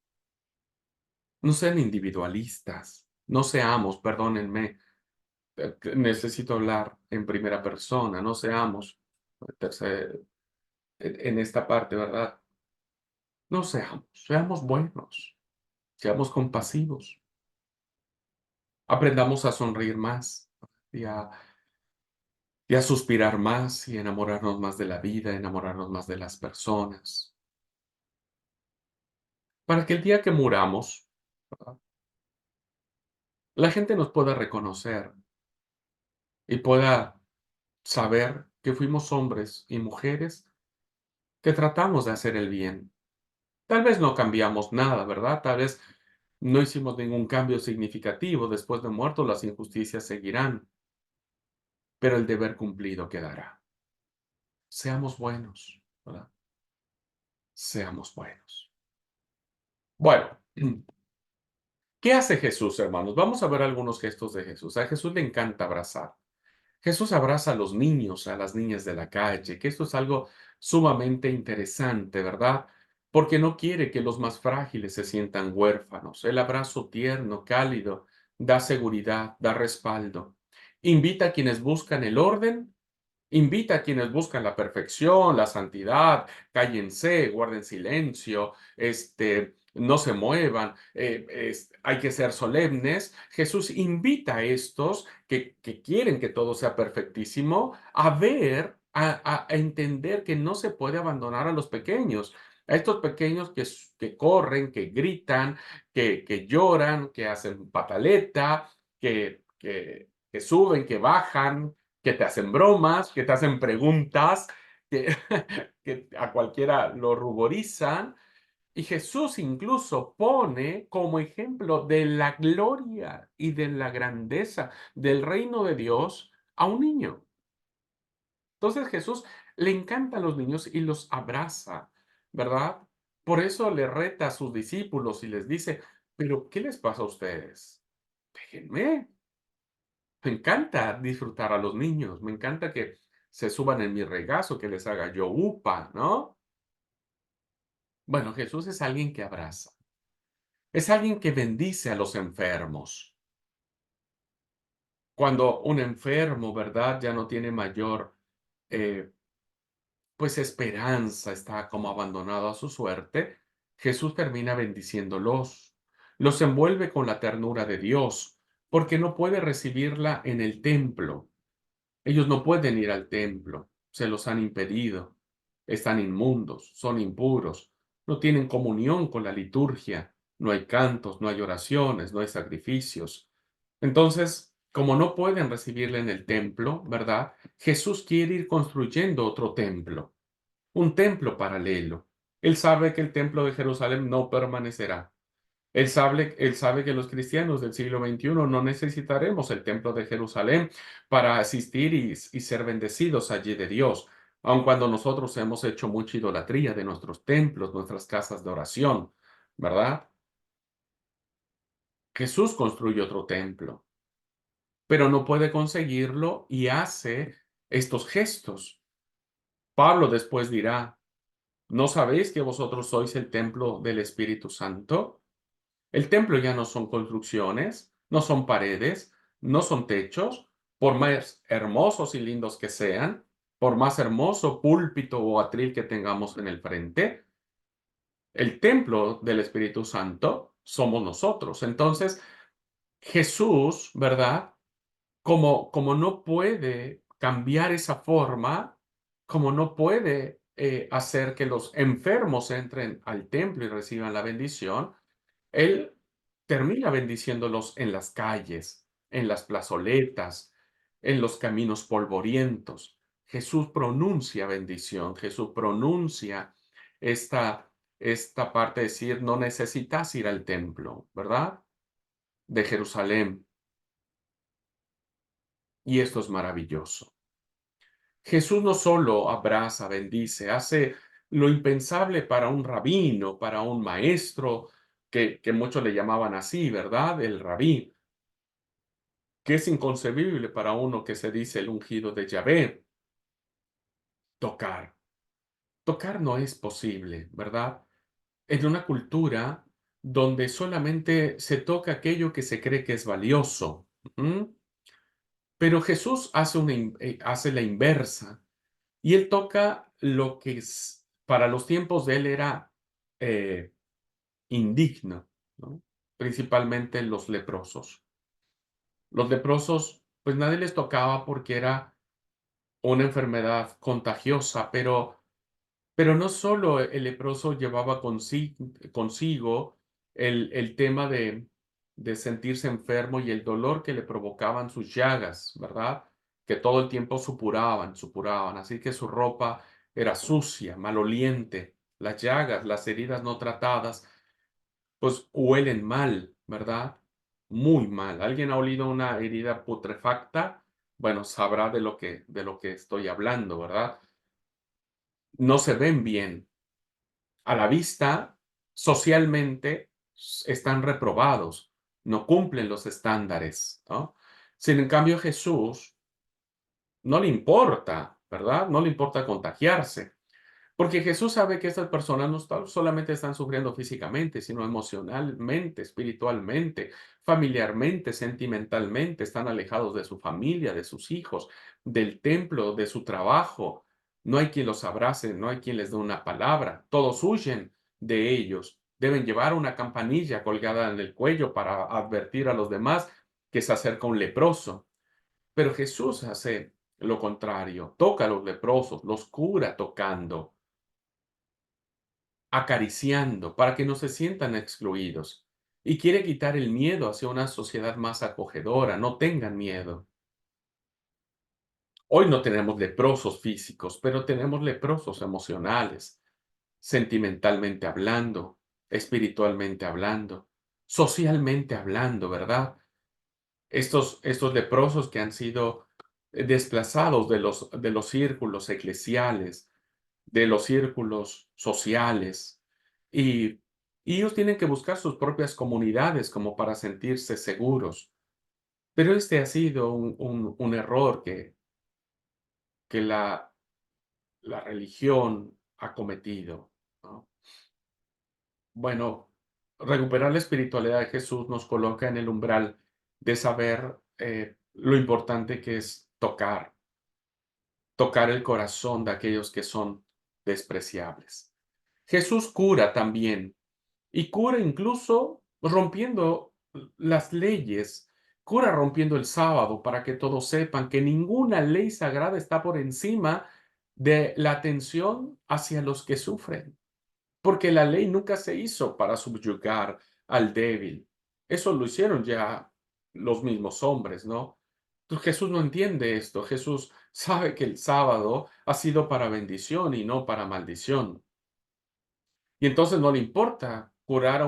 No sean individualistas. No seamos, perdónenme, que necesito hablar en primera persona. No seamos, en esta parte, ¿verdad? No seamos, seamos buenos, seamos compasivos. Aprendamos a sonreír más y a suspirar más y enamorarnos más de la vida, enamorarnos más de las personas. Para que el día que muramos, ¿verdad? La gente nos pueda reconocer y pueda saber que fuimos hombres y mujeres que tratamos de hacer el bien. Tal vez no cambiamos nada, ¿verdad? Tal vez no hicimos ningún cambio significativo. Después de muertos, las injusticias seguirán. pero el deber cumplido quedará. Seamos buenos, ¿verdad? Seamos buenos. Bueno, ¿qué hace Jesús, hermanos? Vamos a ver algunos gestos de Jesús. A Jesús le encanta abrazar. Jesús abraza a los niños, a las niñas de la calle, que esto es algo sumamente interesante, ¿verdad? Porque no quiere que los más frágiles se sientan huérfanos. El abrazo tierno, cálido, da seguridad, da respaldo. Invita a quienes buscan el orden. Invita a quienes buscan la perfección, la santidad, cállense, guarden silencio, no se muevan, hay que ser solemnes. Jesús invita a estos que quieren que todo sea perfectísimo a ver, a entender que no se puede abandonar a los pequeños, a estos pequeños que corren, que gritan, que lloran, que hacen pataleta, que suben, que bajan, que te hacen bromas, que te hacen preguntas, que, que a cualquiera lo ruborizan. Y Jesús incluso pone como ejemplo de la gloria y de la grandeza del reino de Dios a un niño. Entonces Jesús le encantan los niños y los abraza, ¿verdad? Por eso le reta a sus discípulos y les dice, pero ¿qué les pasa a ustedes? Déjenme. Me encanta disfrutar a los niños, me encanta que se suban en mi regazo, que les haga yo upa, ¿no? Bueno, Jesús es alguien que abraza, es alguien que bendice a los enfermos. Cuando un enfermo, ¿verdad? Ya no tiene mayor, eh, pues esperanza, está como abandonado a su suerte, Jesús termina bendiciéndolos, los envuelve con la ternura de Dios, porque no puede recibirla en el templo. Ellos no pueden ir al templo, se los han impedido, están inmundos, son impuros, no tienen comunión con la liturgia, no hay cantos, no hay oraciones, no hay sacrificios. Entonces, como no pueden recibirle en el templo, ¿verdad? Jesús quiere ir construyendo otro templo, un templo paralelo. Él sabe que el templo de Jerusalén no permanecerá. Él sabe que los cristianos del siglo XXI no necesitaremos el templo de Jerusalén para asistir y ser bendecidos allí de Dios, aun cuando nosotros hemos hecho mucha idolatría de nuestros templos, nuestras casas de oración, ¿verdad? Jesús construye otro templo, pero no puede conseguirlo y hace estos gestos. Pablo después dirá, ¿no sabéis que vosotros sois el templo del Espíritu Santo? El templo ya no son construcciones, no son paredes, no son techos, por más hermosos y lindos que sean, por más hermoso púlpito o atril que tengamos en el frente, el templo del Espíritu Santo somos nosotros. Entonces, Jesús, ¿verdad? Como no puede cambiar esa forma, como no puede hacer que los enfermos entren al templo y reciban la bendición, él termina bendiciéndolos en las calles, en las plazoletas, en los caminos polvorientos. Jesús pronuncia bendición, Jesús pronuncia esta, esta parte de decir, no necesitas ir al templo, ¿verdad? De Jerusalén. Y esto es maravilloso. Jesús no solo abraza, bendice, hace lo impensable para un rabino, para un maestro, que muchos le llamaban así, ¿verdad? El rabí, que es inconcebible para uno que se dice el ungido de Yahvé, tocar. Tocar no es posible, ¿verdad? En una cultura donde solamente se toca aquello que se cree que es valioso. ¿M? Pero Jesús hace la inversa y él toca lo que para los tiempos de él era eh, indigno, ¿no? Principalmente los leprosos. Los leprosos, pues nadie les tocaba porque era una enfermedad contagiosa, pero no solo el leproso llevaba consigo el tema de sentirse enfermo y el dolor que le provocaban sus llagas, ¿verdad? Que todo el tiempo supuraban, supuraban, así que su ropa era sucia, maloliente, las llagas, las heridas no tratadas, pues huelen mal, ¿verdad? Muy mal. ¿Alguien ha olido una herida putrefacta? bueno, sabrá de lo que estoy hablando, ¿verdad? No se ven bien. A la vista, socialmente, están reprobados, no cumplen los estándares, ¿no? Sin en cambio, Jesús no le importa, ¿verdad? No le importa contagiarse. Porque Jesús sabe que estas personas solamente están sufriendo físicamente, sino emocionalmente, espiritualmente, familiarmente, sentimentalmente, están alejados de su familia, de sus hijos, del templo, de su trabajo. No hay quien los abrace, no hay quien les dé una palabra. Todos huyen de ellos. Deben llevar una campanilla colgada en el cuello para advertir a los demás que se acerca un leproso. Pero Jesús hace lo contrario, toca a los leprosos, los cura tocando, acariciando para que no se sientan excluidos. Y quiere quitar el miedo hacia una sociedad más acogedora. No tengan miedo. Hoy no tenemos leprosos físicos, pero tenemos leprosos emocionales, sentimentalmente hablando, espiritualmente hablando, socialmente hablando, ¿verdad? Estos leprosos que han sido desplazados de los círculos eclesiales, de los círculos sociales, y, y ellos tienen que buscar sus propias comunidades como para sentirse seguros. Pero este ha sido un error que la religión ha cometido, ¿no? Bueno, recuperar la espiritualidad de Jesús nos coloca en el umbral de saber lo importante que es tocar el corazón de aquellos que son despreciables. Jesús cura también, y cura incluso rompiendo las leyes, cura rompiendo el sábado para que todos sepan que ninguna ley sagrada está por encima de la atención hacia los que sufren, porque la ley nunca se hizo para subyugar al débil. Eso lo hicieron ya los mismos hombres, ¿no? Entonces, Jesús no entiende esto. Jesús sabe que el sábado ha sido para bendición y no para maldición. Y entonces no le importa curar a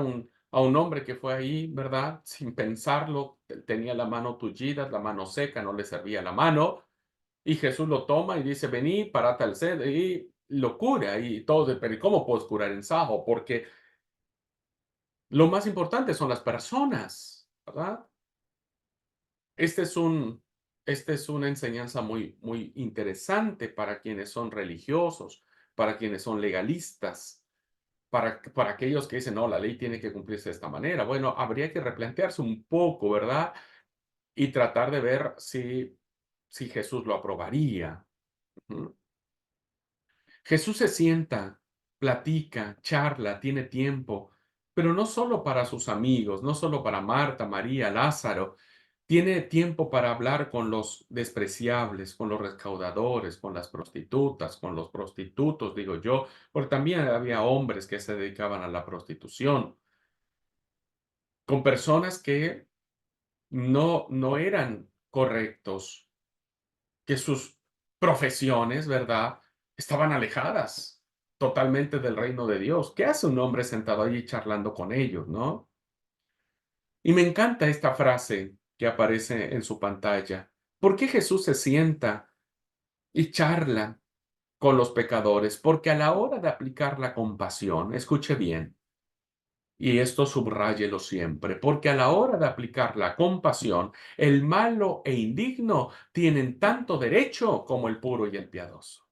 un hombre que fue ahí, ¿verdad? Sin pensarlo, tenía la mano tullida, la mano seca, no le servía la mano. Y Jesús lo toma y dice, vení, parate al sed, y lo cura. Y todo, pero ¿y cómo puedes curar en sábado? Porque lo más importante son las personas, ¿verdad? Este es un, esta es una enseñanza muy interesante para quienes son religiosos, para quienes son legalistas, para aquellos que dicen, no, la ley tiene que cumplirse de esta manera. Bueno, habría que replantearse un poco, ¿verdad? Y tratar de ver si Jesús lo aprobaría. Ujú. Jesús se sienta, platica, charla, tiene tiempo, pero no solo para sus amigos, no solo para Marta, María, Lázaro, tiene tiempo para hablar con los despreciables, con los recaudadores, con las prostitutas, con los prostitutos, digo yo, porque también había hombres que se dedicaban a la prostitución, con personas que no eran correctos, que sus profesiones, ¿verdad?, estaban alejadas totalmente del reino de Dios. ¿Qué hace un hombre sentado allí charlando con ellos, no? Y me encanta esta frase que aparece en su pantalla. ¿Por qué Jesús se sienta y charla con los pecadores? Porque a la hora de aplicar la compasión, escuche bien, y esto subráyelo siempre, porque a la hora de aplicar la compasión, el malo e indigno tienen tanto derecho como el puro y el piadoso.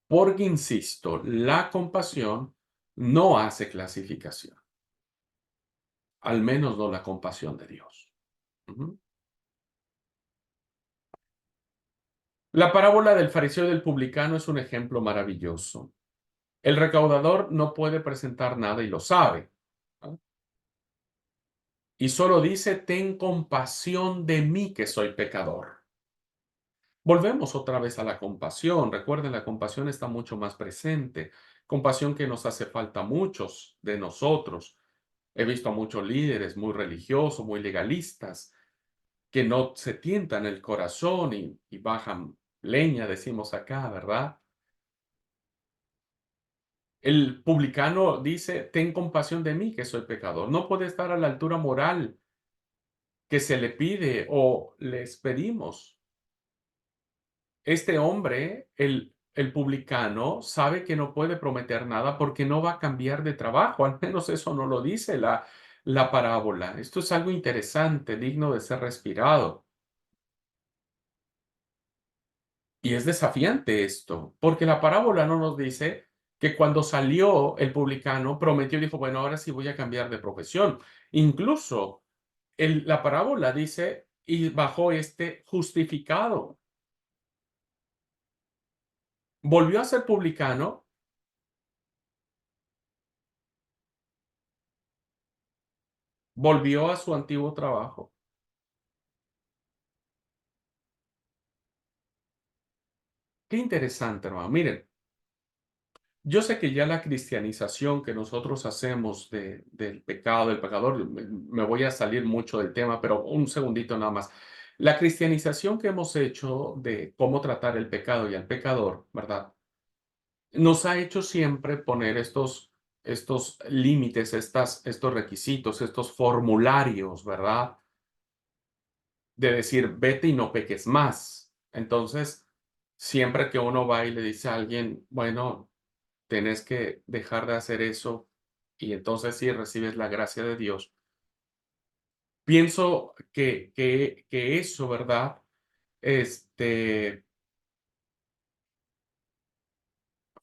Porque, insisto, la compasión no hace clasificación, al menos no la compasión de Dios. Ujú. La parábola del fariseo y del publicano es un ejemplo maravilloso. El recaudador no puede presentar nada y lo sabe, ¿no? Y solo dice, ten compasión de mí que soy pecador. Volvemos otra vez a la compasión. Recuerden, la compasión está mucho más presente. Compasión que nos hace falta a muchos de nosotros. He visto a muchos líderes muy religiosos, muy legalistas, que no se tientan el corazón y bajan leña, decimos acá, ¿verdad? El publicano dice, ten compasión de mí, que soy pecador. No puede estar a la altura moral que se le pide o les pedimos. Este hombre, el publicano, sabe que no puede prometer nada porque no va a cambiar de trabajo, al menos eso no lo dice la parábola. Esto es algo interesante, digno de ser respirado. Y es desafiante esto, porque la parábola no nos dice que cuando salió el publicano prometió y dijo, bueno, ahora sí voy a cambiar de profesión. Incluso la parábola dice, y bajó este justificado. Volvió a ser publicano, volvió a su antiguo trabajo. Qué interesante, hermano. Miren, yo sé que ya la cristianización que nosotros hacemos del pecado, del pecador, me voy a salir mucho del tema, pero un segundito nada más. La cristianización que hemos hecho de cómo tratar el pecado y al pecador, ¿verdad? Nos ha hecho siempre poner estos límites, estos requisitos, estos formularios, ¿verdad? De decir, vete y no peques más. Entonces, siempre que uno va y le dice a alguien, bueno, tenés que dejar de hacer eso y entonces sí recibes la gracia de Dios. Pienso que eso, ¿verdad? Este,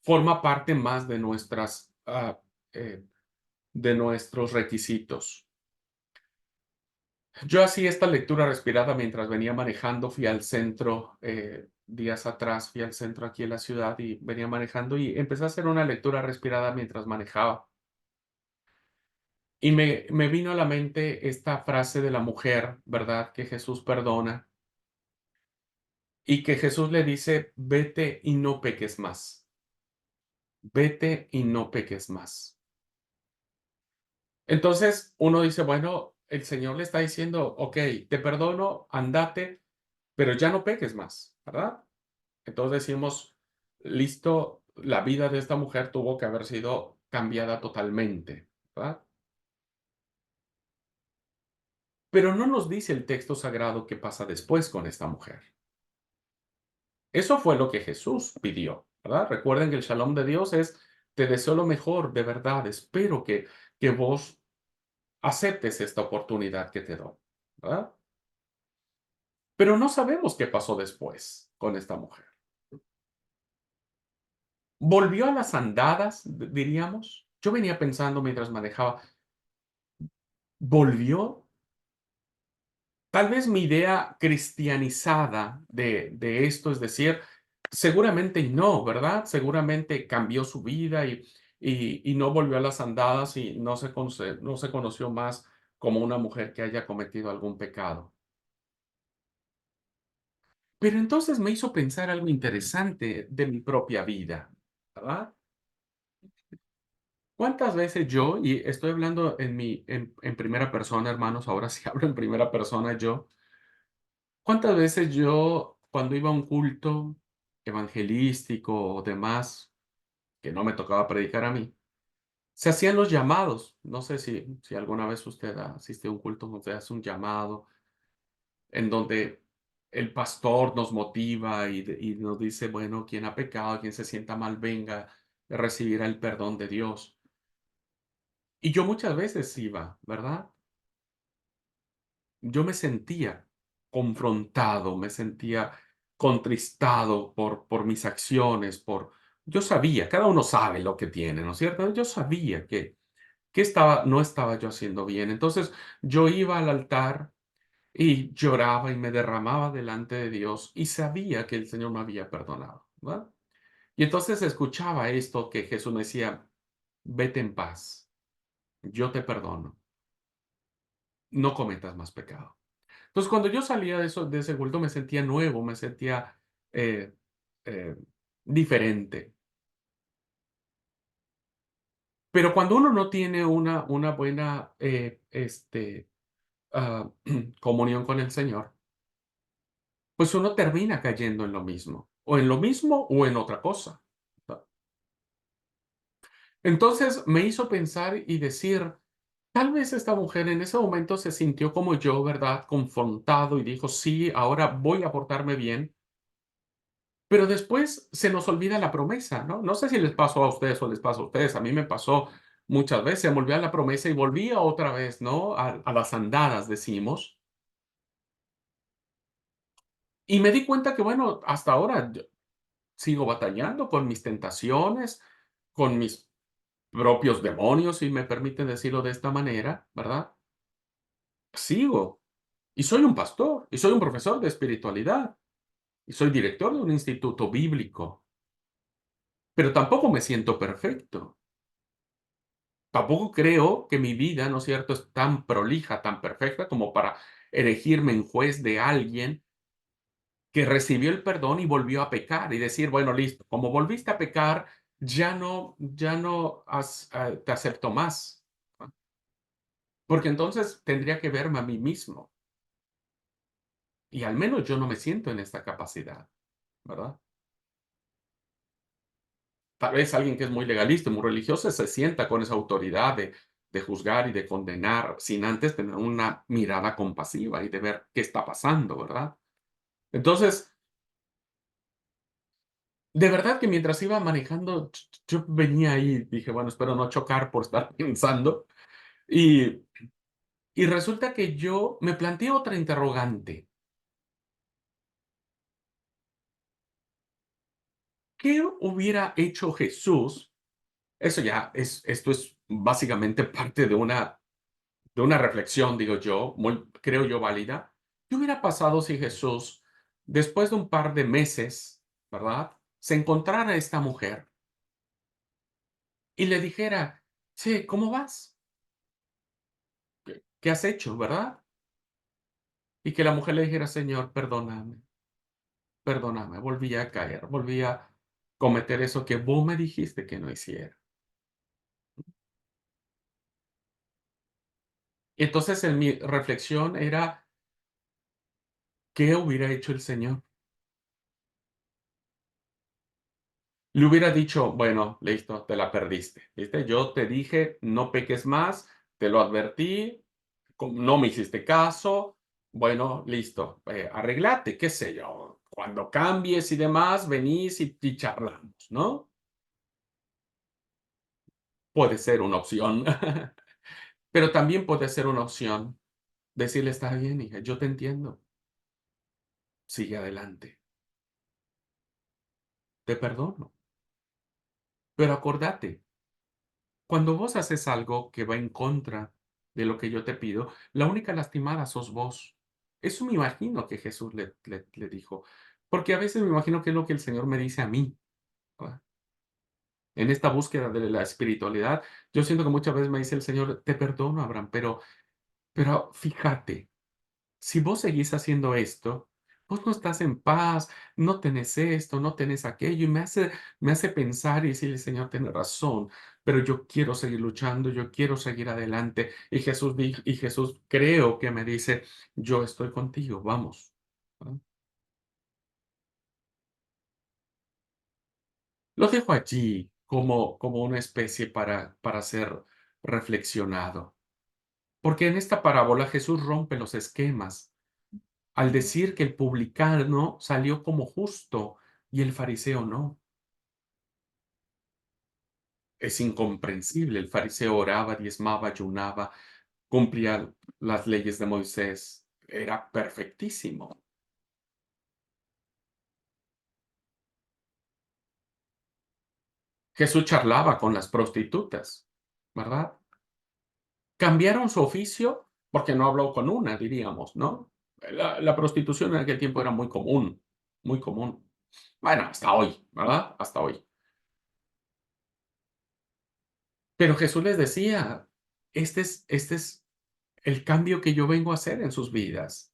forma parte más de de nuestros requisitos. Yo hacía esta lectura respirada mientras venía manejando, fui al centro, días atrás fui al centro aquí en la ciudad y venía manejando y empecé a hacer una lectura respirada mientras manejaba. Y me vino a la mente esta frase de la mujer, ¿verdad? Que Jesús perdona y que Jesús le dice, vete y no peques más, vete y no peques más. Entonces uno dice, bueno, el Señor le está diciendo, ok, te perdono, andate, pero ya no peques más, ¿verdad? Entonces decimos, listo, la vida de esta mujer tuvo que haber sido cambiada totalmente, ¿verdad? Pero no nos dice el texto sagrado qué pasa después con esta mujer. Eso fue lo que Jesús pidió, ¿verdad? Recuerden que el shalom de Dios es, te deseo lo mejor, de verdad, espero que vos aceptes esta oportunidad que te doy, ¿verdad? Pero no sabemos qué pasó después con esta mujer. ¿Volvió a las andadas, diríamos? Yo venía pensando mientras manejaba, ¿volvió? Tal vez mi idea cristianizada de esto es decir, seguramente no, ¿verdad? Seguramente cambió su vida y no volvió a las andadas y no se conoció más como una mujer que haya cometido algún pecado. Pero entonces me hizo pensar algo interesante de mi propia vida, ¿verdad? ¿Cuántas veces yo, y estoy hablando en primera persona, hermanos, ahora sí hablo en primera persona yo, ¿cuántas veces yo, cuando iba a un culto evangelístico o demás, que no me tocaba predicar a mí, se hacían los llamados? No sé si alguna vez usted asiste a un culto donde hace un llamado, en donde el pastor nos motiva y nos dice, bueno, quien ha pecado, quien se sienta mal, venga, recibirá el perdón de Dios. Y yo muchas veces iba, ¿verdad? Yo me sentía confrontado, me sentía contristado por mis acciones, yo sabía, cada uno sabe lo que tiene, ¿no es cierto? Yo sabía no estaba yo haciendo bien. Entonces yo iba al altar y lloraba y me derramaba delante de Dios y sabía que el Señor me había perdonado, ¿verdad? Y entonces escuchaba esto que Jesús me decía, vete en paz, yo te perdono, no cometas más pecado. Entonces, cuando yo salía de ese culto, me sentía nuevo, me sentía eh, eh, diferente. Pero cuando uno no tiene una buena comunión con el Señor, pues uno termina cayendo en lo mismo, o en lo mismo o en otra cosa. Entonces me hizo pensar y decir, Tal vez esta mujer en ese momento se sintió como yo, ¿verdad? Confrontado y dijo, sí, ahora voy a portarme bien. Pero después se nos olvida la promesa, ¿no? No sé si les pasó a ustedes o les pasó a ustedes. A mí me pasó muchas veces. Se me olvidaba la promesa y volvía otra vez, ¿no? A las andadas, decimos. Y me di cuenta que, bueno, hasta ahora yo sigo batallando con mis tentaciones, con mis propios demonios, si me permiten decirlo de esta manera, ¿verdad? Sigo. Y soy un pastor, y soy un profesor de espiritualidad, y soy director de un instituto bíblico, pero tampoco me siento perfecto. Tampoco creo que mi vida, ¿no es cierto?, es tan prolija, tan perfecta como para erigirme en juez de alguien que recibió el perdón y volvió a pecar y decir, bueno, listo, como volviste a pecar, ya no te acepto más, ¿no? Porque entonces tendría que verme a mí mismo y al menos yo no me siento en esta capacidad, ¿verdad? Tal vez alguien que es muy legalista, muy religioso, se sienta con esa autoridad de juzgar y de condenar sin antes tener una mirada compasiva y de ver qué está pasando, ¿verdad? Entonces, de verdad que mientras iba manejando, yo venía ahí, dije, bueno, espero no chocar por estar pensando. Y, y resulta que yo me planteé otra interrogante. ¿Qué hubiera hecho Jesús? Eso ya esto es básicamente parte de una reflexión, digo yo, muy, creo yo, válida. ¿Qué hubiera pasado si Jesús, después de un par de meses, ¿verdad? Se encontrara a esta mujer y le dijera, sí, ¿cómo vas? ¿Qué has hecho, verdad? Y que la mujer le dijera, Señor, perdóname, perdóname, volví a caer, volví a cometer eso que vos me dijiste que no hiciera. Y entonces en mi reflexión era, ¿qué hubiera hecho el Señor? Le hubiera dicho, bueno, listo, te la perdiste, ¿viste? Yo te dije, no peques más, te lo advertí, no me hiciste caso, bueno, listo, arreglate, qué sé yo, cuando cambies y demás, venís y charlamos, ¿no? Puede ser una opción, pero también puede ser una opción decirle, está bien, hija, yo te entiendo, sigue adelante, te perdono, pero acordate. Cuando vos haces algo que va en contra de lo que yo te pido, la única lastimada sos vos. Eso me imagino que Jesús le dijo, porque a veces me imagino que es lo que el Señor me dice a mí, ¿verdad? En esta búsqueda de la espiritualidad, yo siento que muchas veces me dice el Señor, te perdono, Abraham, pero fíjate, si vos seguís haciendo esto, vos no estás en paz, no tenés esto, no tenés aquello, y me hace pensar y decirle, Señor, tiene razón, pero yo quiero seguir luchando, yo quiero seguir adelante. Y Jesús creo que me dice, yo estoy contigo, vamos. ¿No? Lo dejo allí como una especie para ser reflexionado. Porque en esta parábola Jesús rompe los esquemas al decir que el publicano salió como justo y el fariseo no. Es incomprensible. El fariseo oraba, diezmaba, ayunaba, cumplía las leyes de Moisés. Era perfectísimo. Jesús charlaba con las prostitutas, ¿verdad? Cambiaron su oficio porque no habló con una, diríamos, ¿no? La prostitución en aquel tiempo era muy común, muy común. Bueno, hasta hoy, ¿verdad? Hasta hoy. Pero Jesús les decía, este es el cambio que yo vengo a hacer en sus vidas.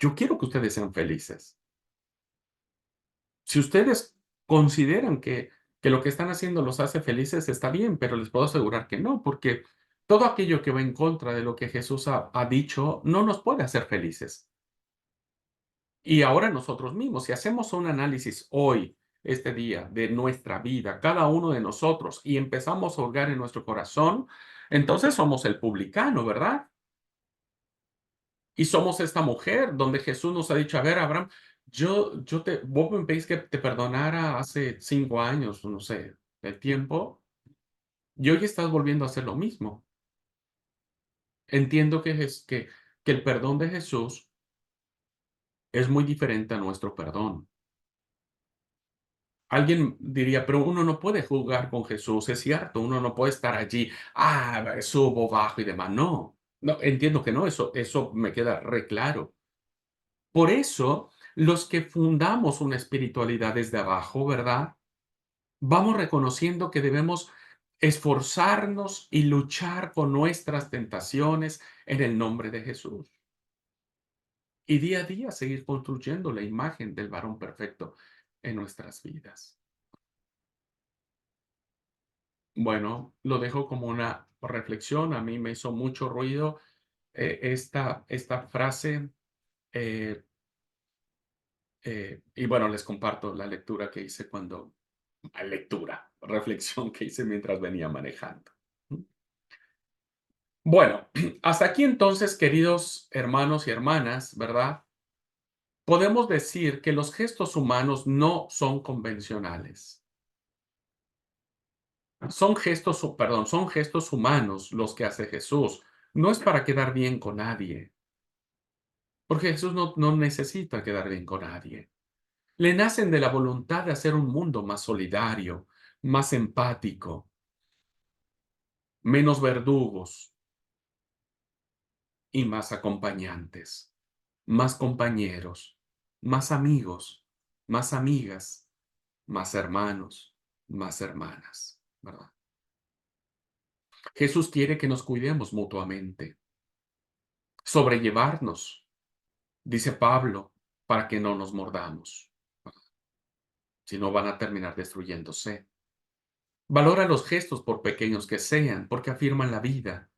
Yo quiero que ustedes sean felices. Si ustedes consideran que lo que están haciendo los hace felices, está bien, pero les puedo asegurar que no, porque todo aquello que va en contra de lo que Jesús ha dicho no nos puede hacer felices. Y ahora nosotros mismos, si hacemos un análisis hoy este día de nuestra vida, cada uno de nosotros, y empezamos a hurgar en nuestro corazón, entonces somos el publicano, ¿verdad? Y somos esta mujer donde Jesús nos ha dicho, a ver, Abraham, vos me pedís que te perdonara hace 5 años, no sé, el tiempo, y hoy estás volviendo a hacer lo mismo. Entiendo que el perdón de Jesús es muy diferente a nuestro perdón. Alguien diría, pero uno no puede jugar con Jesús, es cierto, uno no puede estar allí, subo, bajo y demás. No, no, entiendo que no, eso me queda re claro. Por eso, los que fundamos una espiritualidad desde abajo, ¿verdad? Vamos reconociendo que debemos esforzarnos y luchar con nuestras tentaciones en el nombre de Jesús. Y día a día seguir construyendo la imagen del varón perfecto en nuestras vidas. Bueno, lo dejo como una reflexión. A mí me hizo mucho ruido esta frase. eh, y bueno, les comparto la lectura que hice reflexión que hice mientras venía manejando. Bueno, hasta aquí entonces, queridos hermanos y hermanas, ¿verdad? Podemos decir que los gestos humanos no son convencionales. Son gestos humanos los que hace Jesús. No es para quedar bien con nadie, porque Jesús no necesita quedar bien con nadie. Le nacen de la voluntad de hacer un mundo más solidario, más empático, menos verdugos y más acompañantes, más compañeros, más amigos, más amigas, más hermanos, más hermanas, ¿verdad? Jesús quiere que nos cuidemos mutuamente, sobrellevarnos, dice Pablo, para que no nos mordamos, si no van a terminar destruyéndose. Valora los gestos por pequeños que sean, porque afirman la vida,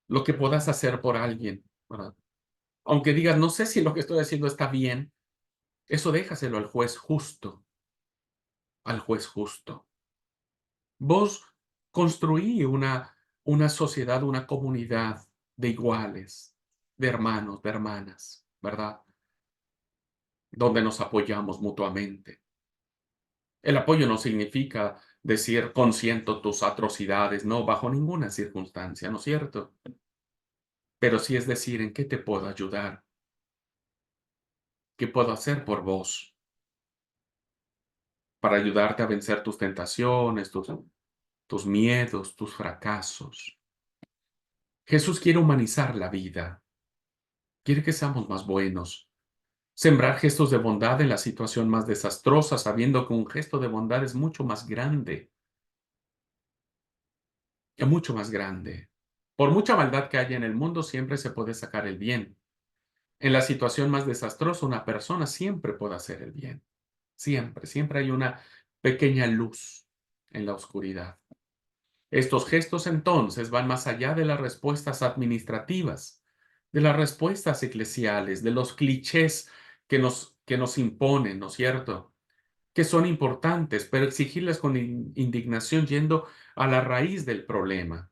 lo que puedas hacer por alguien, ¿verdad? Aunque digas, no sé si lo que estoy haciendo está bien, eso déjaselo al juez justo, al juez justo. Vos construí una sociedad, una comunidad de iguales, de hermanos, de hermanas, ¿verdad? Donde nos apoyamos mutuamente. El apoyo no significa decir consiento tus atrocidades, no, bajo ninguna circunstancia, ¿no es cierto? Pero sí es decir, ¿en qué te puedo ayudar? ¿Qué puedo hacer por vos? Para ayudarte a vencer tus tentaciones, tus miedos, tus fracasos. Jesús quiere humanizar la vida, quiere que seamos más buenos, sembrar gestos de bondad en la situación más desastrosa, sabiendo que un gesto de bondad es mucho más grande. Por mucha maldad que haya en el mundo, siempre se puede sacar el bien. En la situación más desastrosa, una persona siempre puede hacer el bien. Siempre, siempre hay una pequeña luz en la oscuridad. Estos gestos entonces van más allá de las respuestas administrativas, de las respuestas eclesiales, de los clichés que nos imponen, ¿no es cierto? Que son importantes, pero exigirlas con indignación yendo a la raíz del problema.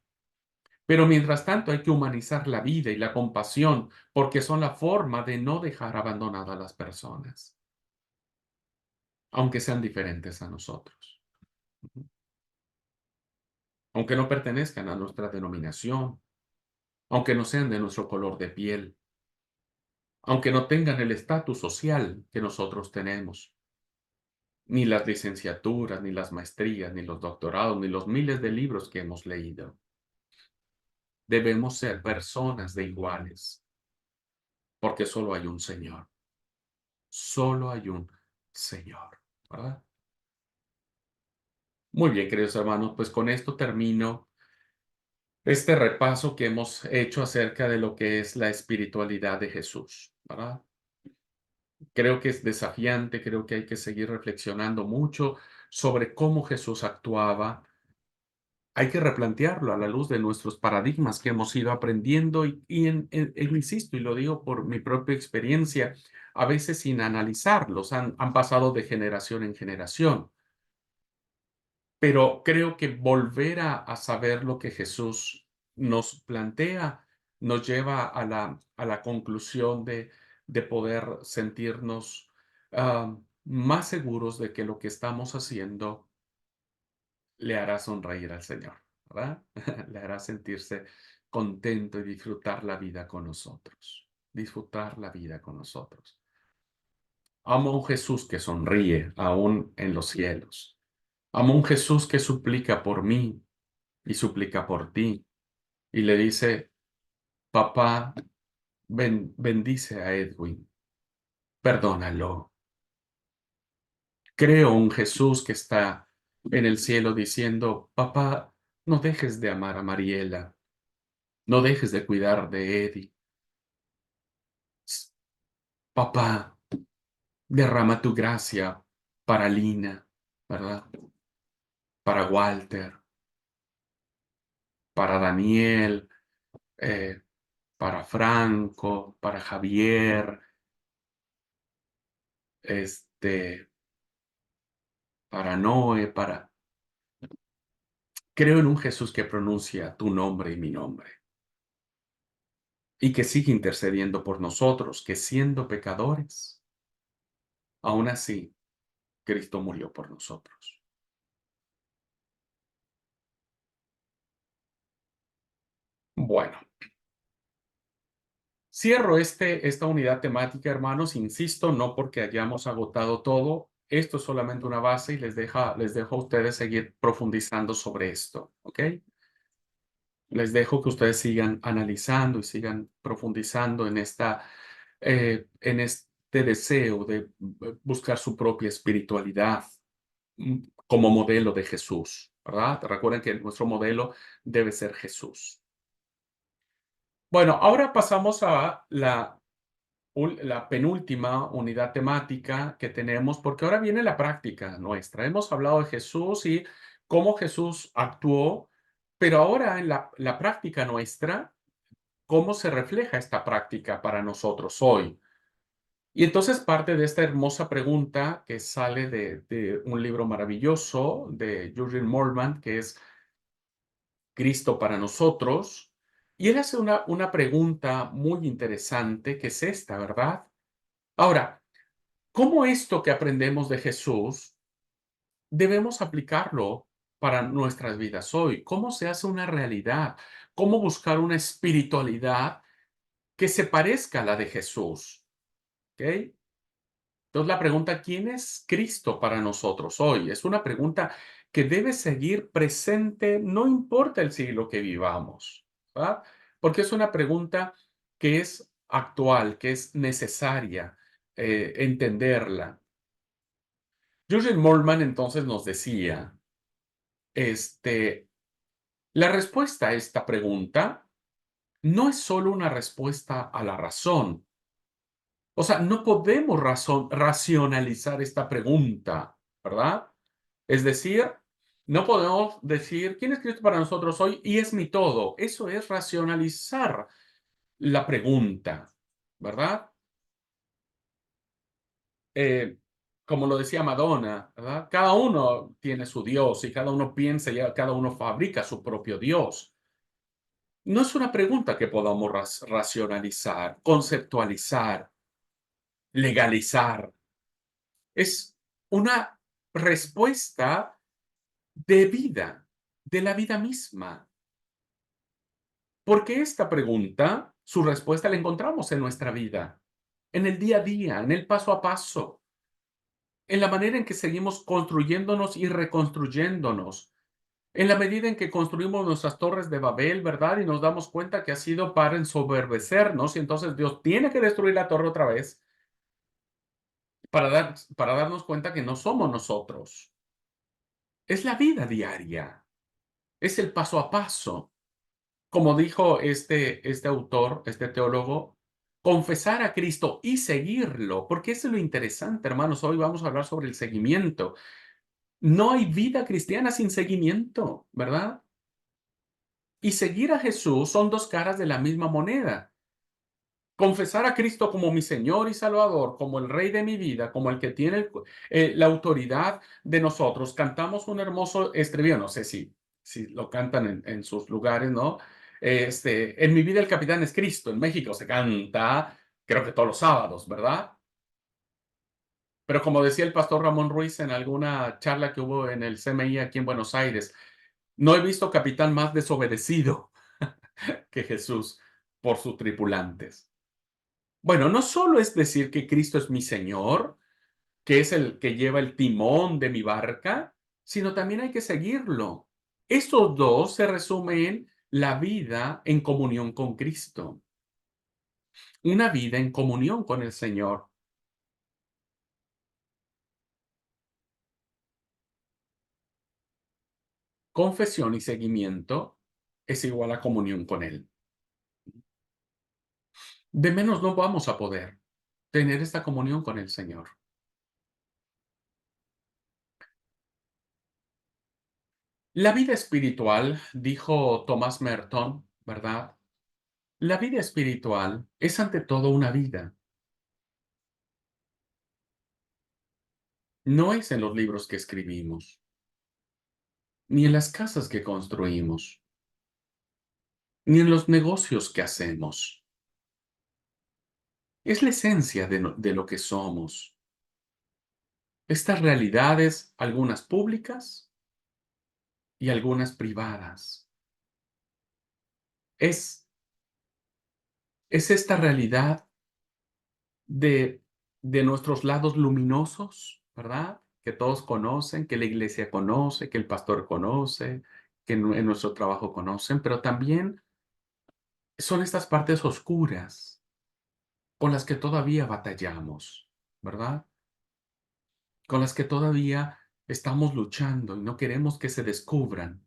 Pero mientras tanto hay que humanizar la vida y la compasión porque son la forma de no dejar abandonadas a las personas, aunque sean diferentes a nosotros, aunque no pertenezcan a nuestra denominación, aunque no sean de nuestro color de piel, aunque no tengan el estatus social que nosotros tenemos, ni las licenciaturas, ni las maestrías, ni los doctorados, ni los miles de libros que hemos leído. Debemos ser personas de iguales, porque solo hay un Señor, solo hay un Señor, ¿verdad? Muy bien, queridos hermanos, pues con esto termino este repaso que hemos hecho acerca de lo que es la espiritualidad de Jesús, ¿verdad? Creo que es desafiante, creo que hay que seguir reflexionando mucho sobre cómo Jesús actuaba, hay que replantearlo a la luz de nuestros paradigmas que hemos ido aprendiendo insisto, y lo digo por mi propia experiencia, a veces sin analizarlos, han pasado de generación en generación. Pero creo que volver a saber lo que Jesús nos plantea, nos lleva a la conclusión de poder sentirnos, más seguros de que lo que estamos haciendo le hará sonreír al Señor, ¿verdad? Le hará sentirse contento y disfrutar la vida con nosotros, disfrutar la vida con nosotros. Amo a un Jesús que sonríe aún en los cielos. Amo a un Jesús que suplica por mí y suplica por ti y le dice, papá, bendice a Edwin, perdónalo. Creo un Jesús que está en el cielo diciendo, papá, no dejes de amar a Mariela, no dejes de cuidar de Eddie. Papá, derrama tu gracia para Lina, ¿verdad? Para Walter, para Daniel, eh, para Franco, para Javier, este, para Noé, para... Creo en un Jesús que pronuncia tu nombre y mi nombre y que sigue intercediendo por nosotros, que siendo pecadores, aún así, Cristo murió por nosotros. Bueno, cierro esta unidad temática, hermanos, insisto, no porque hayamos agotado todo, esto es solamente una base y les dejo a ustedes seguir profundizando sobre esto, ¿ok? Les dejo que ustedes sigan analizando y sigan profundizando en este deseo de buscar su propia espiritualidad como modelo de Jesús, ¿verdad? Recuerden que nuestro modelo debe ser Jesús. Bueno, ahora pasamos a la penúltima unidad temática que tenemos, porque ahora viene la práctica nuestra. Hemos hablado de Jesús y cómo Jesús actuó, pero ahora en la práctica nuestra, ¿cómo se refleja esta práctica para nosotros hoy? Y entonces parte de esta hermosa pregunta que sale de un libro maravilloso de Jürgen Moltmann, que es Cristo para nosotros, y él hace una pregunta muy interesante, que es esta, ¿verdad? Ahora, ¿cómo esto que aprendemos de Jesús debemos aplicarlo para nuestras vidas hoy? ¿Cómo se hace una realidad? ¿Cómo buscar una espiritualidad que se parezca a la de Jesús? ¿Ok? Entonces la pregunta, ¿quién es Cristo para nosotros hoy? Es una pregunta que debe seguir presente, no importa el siglo que vivamos, ¿verdad? Porque es una pregunta que es actual, que es necesaria entenderla. Jürgen Moltmann entonces nos decía, este, la respuesta a esta pregunta no es solo una respuesta a la razón. O sea, no podemos racionalizar esta pregunta, ¿verdad? Es decir, no podemos decir, ¿quién es Cristo para nosotros hoy? Y es mi todo. Eso es racionalizar la pregunta, ¿verdad? Eh, como lo decía Madonna, ¿verdad? Cada uno tiene su Dios y cada uno piensa y cada uno fabrica su propio Dios. No es una pregunta que podamos racionalizar, conceptualizar, legalizar. Es una respuesta de vida, de la vida misma. Porque esta pregunta, su respuesta la encontramos en nuestra vida, en el día a día, en el paso a paso, en la manera en que seguimos construyéndonos y reconstruyéndonos, en la medida en que construimos nuestras torres de Babel, ¿verdad? Y nos damos cuenta que ha sido para ensoberbecernos y entonces Dios tiene que destruir la torre otra vez para darnos cuenta que no somos nosotros. Es la vida diaria, es el paso a paso. Como dijo este autor, este teólogo, confesar a Cristo y seguirlo, porque eso es lo interesante, hermanos. Hoy vamos a hablar sobre el seguimiento. No hay vida cristiana sin seguimiento, ¿verdad? Y seguir a Jesús son dos caras de la misma moneda. Confesar a Cristo como mi Señor y Salvador, como el Rey de mi vida, como el que tiene la autoridad de nosotros. Cantamos un hermoso estribillo, no sé si lo cantan en sus lugares, ¿no? En mi vida el capitán es Cristo. En México se canta, creo que todos los sábados, ¿verdad? Pero como decía el pastor Ramón Ruiz en alguna charla que hubo en el CMI aquí en Buenos Aires, no he visto capitán más desobedecido que Jesús por sus tripulantes. Bueno, no solo es decir que Cristo es mi Señor, que es el que lleva el timón de mi barca, sino también hay que seguirlo. Estos dos se resumen en la vida en comunión con Cristo, una vida en comunión con el Señor. Confesión y seguimiento es igual a comunión con Él. De menos no vamos a poder tener esta comunión con el Señor. La vida espiritual, dijo Thomas Merton, ¿verdad? La vida espiritual es ante todo una vida. No es en los libros que escribimos, ni en las casas que construimos, ni en los negocios que hacemos. Es la esencia de lo que somos. Estas realidades, algunas públicas y algunas privadas. Es, es esta realidad de, de nuestros lados luminosos, ¿verdad? Que todos conocen, que la iglesia conoce, que el pastor conoce, que en nuestro trabajo conocen, pero también son estas partes oscuras con las que todavía batallamos, ¿verdad? Con las que todavía estamos luchando y no queremos que se descubran.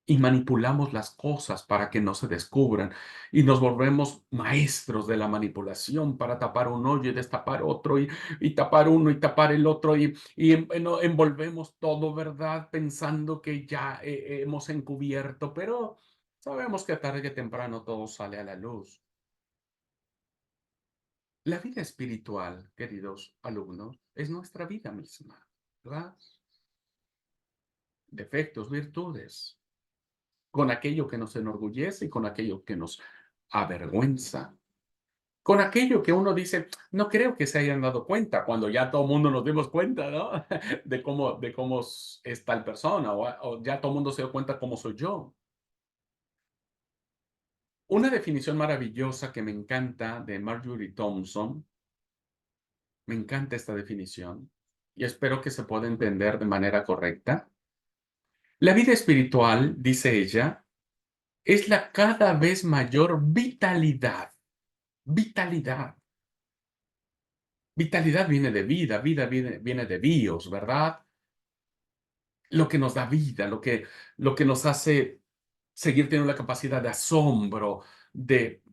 Y manipulamos las cosas para que no se descubran. Y nos volvemos maestros de la manipulación para tapar un hoyo y destapar otro y tapar uno y tapar el otro envolvemos todo, ¿verdad? Pensando que ya hemos encubierto, pero sabemos que tarde que temprano todo sale a la luz. La vida espiritual, queridos alumnos, es nuestra vida misma, ¿verdad? Defectos, virtudes, con aquello que nos enorgullece y con aquello que nos avergüenza, con aquello que uno dice, no creo que se hayan dado cuenta, cuando ya todo el mundo nos dimos cuenta, ¿no? De cómo es tal persona, o ya todo el mundo se dio cuenta cómo soy yo. Una definición maravillosa que me encanta de Marjorie Thompson, me encanta esta definición, y espero que se pueda entender de manera correcta. La vida espiritual, dice ella, es la cada vez mayor vitalidad. Vitalidad. Vitalidad viene de vida, vida viene de bios, ¿verdad? Lo que nos da vida, lo que nos hace seguir teniendo la capacidad de asombro, de,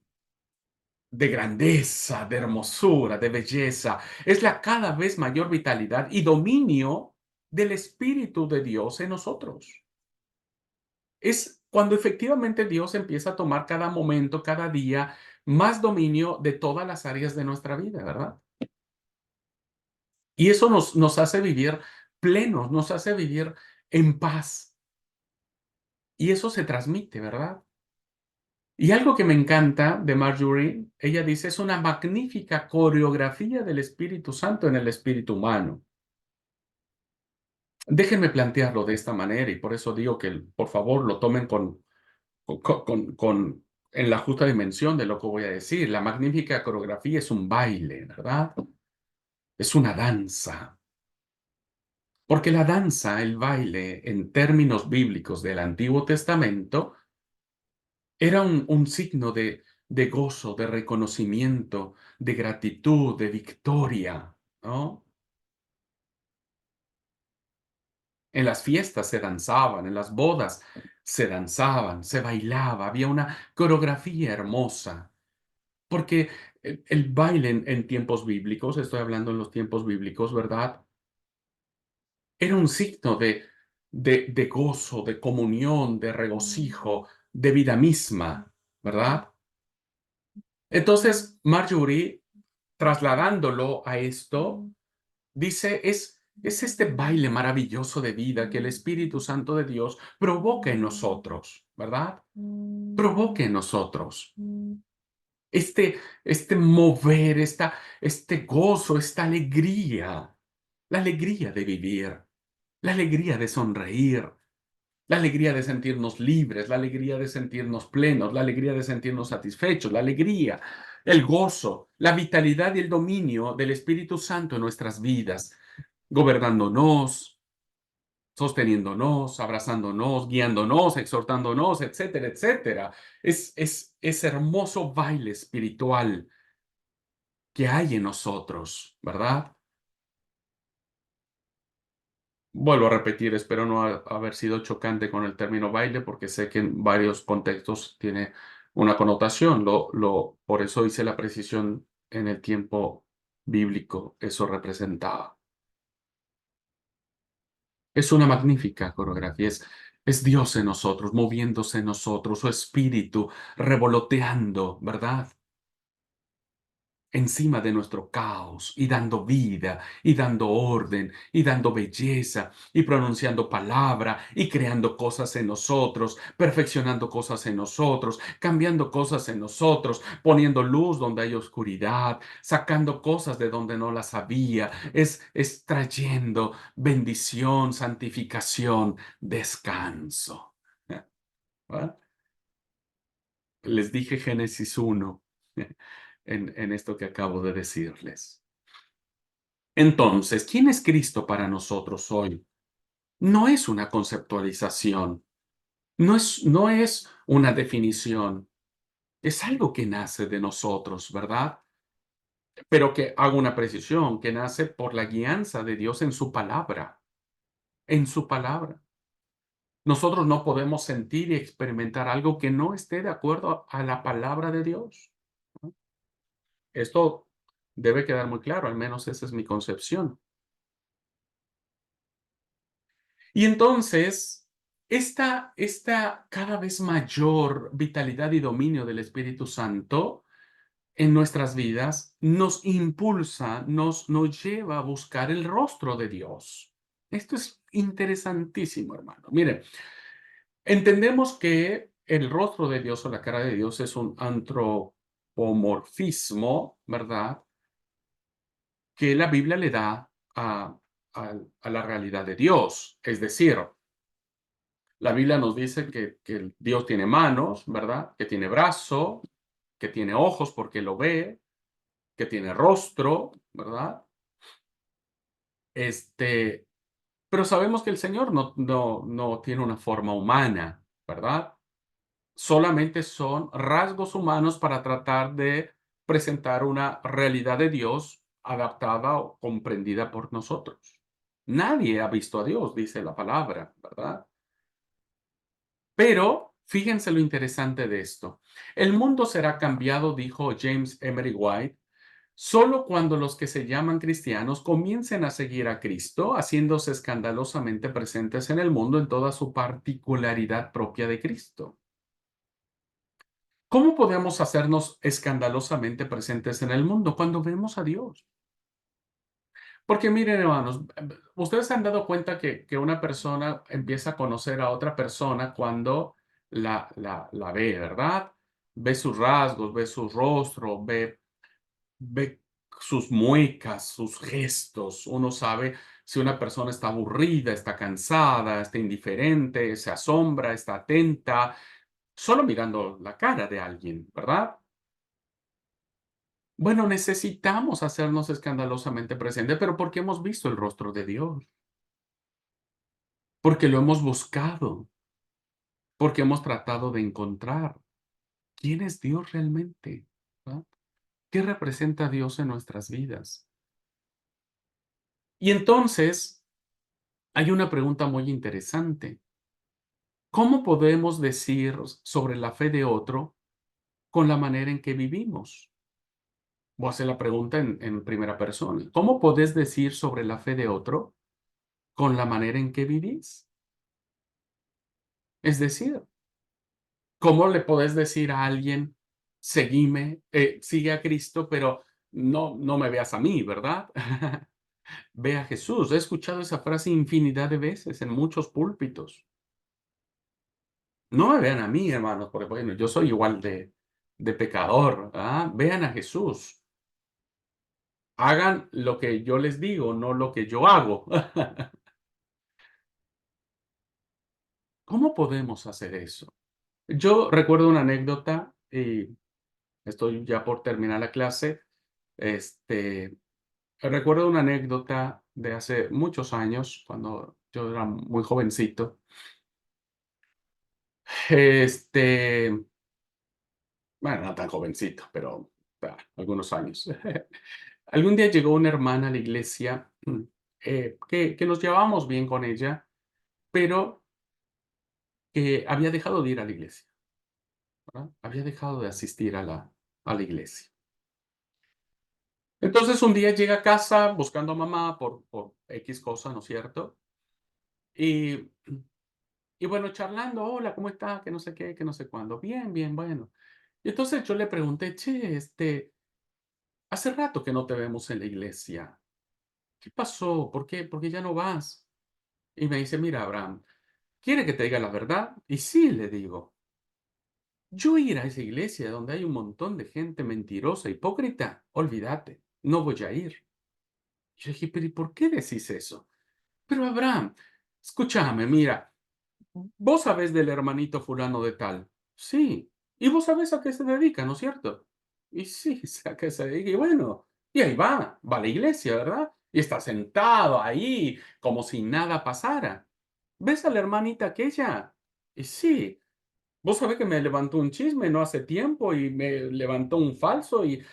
de grandeza, de hermosura, de belleza. Es la cada vez mayor vitalidad y dominio del Espíritu de Dios en nosotros. Es cuando efectivamente Dios empieza a tomar cada momento, cada día, más dominio de todas las áreas de nuestra vida, ¿verdad? Y eso nos hace vivir plenos, nos hace vivir en paz. Y eso se transmite, ¿verdad? Y algo que me encanta de Marjorie, ella dice, es una magnífica coreografía del Espíritu Santo en el espíritu humano. Déjenme plantearlo de esta manera y por eso digo que, por favor, lo tomen en la justa dimensión de lo que voy a decir. La magnífica coreografía es un baile, ¿verdad? Es una danza. Porque la danza, el baile, en términos bíblicos del Antiguo Testamento, era un signo de gozo, de reconocimiento, de gratitud, de victoria, ¿no? En las fiestas se danzaban, en las bodas se danzaban, se bailaba, había una coreografía hermosa. Porque el baile en tiempos bíblicos, estoy hablando en los tiempos bíblicos, ¿verdad? Era un signo de gozo, de comunión, de regocijo, de vida misma, ¿verdad? Entonces, Marjorie, trasladándolo a esto, dice, es este baile maravilloso de vida que el Espíritu Santo de Dios provoca en nosotros, ¿verdad? Provoca en nosotros. Este mover, este gozo, esta alegría, la alegría de vivir, la alegría de sonreír, la alegría de sentirnos libres, la alegría de sentirnos plenos, la alegría de sentirnos satisfechos, la alegría, el gozo, la vitalidad y el dominio del Espíritu Santo en nuestras vidas, gobernándonos, sosteniéndonos, abrazándonos, guiándonos, exhortándonos, etcétera, etcétera. Es hermoso baile espiritual que hay en nosotros, ¿verdad? Vuelvo a repetir, espero no haber sido chocante con el término baile, porque sé que en varios contextos tiene una connotación. Por eso hice la precisión en el tiempo bíblico, eso representaba. Es una magnífica coreografía, es Dios en nosotros, moviéndose en nosotros, su espíritu revoloteando, ¿verdad? Encima de nuestro caos y dando vida y dando orden y dando belleza y pronunciando palabra y creando cosas en nosotros, perfeccionando cosas en nosotros, cambiando cosas en nosotros, poniendo luz donde hay oscuridad, sacando cosas de donde no las había, es trayendo bendición, santificación, descanso. ¿Ah? Les dije Génesis 1 en esto que acabo de decirles. Entonces, ¿quién es Cristo para nosotros hoy? No es una conceptualización, no es una definición, es algo que nace de nosotros, ¿verdad? Pero que hago una precisión, que nace por la guianza de Dios en su palabra, en su palabra. Nosotros no podemos sentir y experimentar algo que no esté de acuerdo a la palabra de Dios, ¿no? Esto debe quedar muy claro, al menos esa es mi concepción. Y entonces, esta cada vez mayor vitalidad y dominio del Espíritu Santo en nuestras vidas nos impulsa, nos lleva a buscar el rostro de Dios. Esto es interesantísimo, hermano. Mire, entendemos que el rostro de Dios o la cara de Dios es un antropomorfismo, ¿verdad? Que la Biblia le da a la realidad de Dios. Es decir, la Biblia nos dice que Dios tiene manos, ¿verdad? Que tiene brazo, que tiene ojos porque lo ve, que tiene rostro, ¿verdad? Este, pero sabemos que el Señor no tiene una forma humana, ¿verdad? Solamente son rasgos humanos para tratar de presentar una realidad de Dios adaptada o comprendida por nosotros. Nadie ha visto a Dios, dice la palabra, ¿verdad? Pero fíjense lo interesante de esto. El mundo será cambiado, dijo James Emery White, solo cuando los que se llaman cristianos comiencen a seguir a Cristo, haciéndose escandalosamente presentes en el mundo en toda su particularidad propia de Cristo. ¿Cómo podemos hacernos escandalosamente presentes en el mundo? Cuando vemos a Dios. Porque miren, hermanos, ustedes se han dado cuenta que una persona empieza a conocer a otra persona cuando la ve, ¿verdad? Ve sus rasgos, ve su rostro, ve sus muecas, sus gestos. Uno sabe si una persona está aburrida, está cansada, está indiferente, se asombra, está atenta, solo mirando la cara de alguien, ¿verdad? Bueno, necesitamos hacernos escandalosamente presentes, pero porque hemos visto el rostro de Dios, porque lo hemos buscado, porque hemos tratado de encontrar quién es Dios realmente, ¿verdad? ¿Qué representa Dios en nuestras vidas? Y entonces hay una pregunta muy interesante. ¿Cómo podemos decir sobre la fe de otro con la manera en que vivimos? Voy a hacer la pregunta en primera persona. ¿Cómo podés decir sobre la fe de otro con la manera en que vivís? Es decir, ¿Cómo le podés decir a alguien, seguime, sigue a Cristo, pero no me veas a mí, ¿verdad? Ve a Jesús. He escuchado esa frase infinidad de veces en muchos púlpitos. No me vean a mí, hermanos, porque bueno, yo soy igual de pecador, ¿ah? Vean a Jesús. Hagan lo que yo les digo, no lo que yo hago. ¿Cómo podemos hacer eso? Yo recuerdo una anécdota y estoy ya por terminar la clase. Este, recuerdo una anécdota de hace muchos años, cuando yo era muy jovencito. Este, bueno, no tan jovencito, pero algunos años. Algún día llegó una hermana a la iglesia, que nos llevábamos bien con ella, pero que había dejado de ir a la iglesia, ¿verdad? Había dejado de asistir a la iglesia. Entonces, un día llega a casa buscando a mamá por X cosa, ¿no es cierto? Y y bueno, charlando: "Hola, ¿cómo está?", que no sé qué, que no sé cuándo. "Bien, bien, bueno". Y entonces yo le pregunté: "Che, hace rato que no te vemos en la iglesia. ¿Qué pasó? ¿Por qué ya no vas?". Y me dice: "Mira, Abraham, ¿quiere que te diga la verdad?". Y sí, le digo. Yo ir a esa iglesia donde hay un montón de gente mentirosa, hipócrita, olvídate, no voy a ir. Yo dije: "Pero, ¿y por qué decís eso?". "Pero, Abraham, escúchame, mira, vos sabés del hermanito fulano de tal". "Sí". "Y vos sabés a qué se dedica, ¿no es cierto?". "Y sí, sé a qué se dedica". Y bueno, y ahí va a la iglesia, ¿verdad? Y está sentado ahí como si nada pasara. ¿Ves a la hermanita aquella?". "Y sí". "Vos sabés que me levantó un chisme no hace tiempo y me levantó un falso y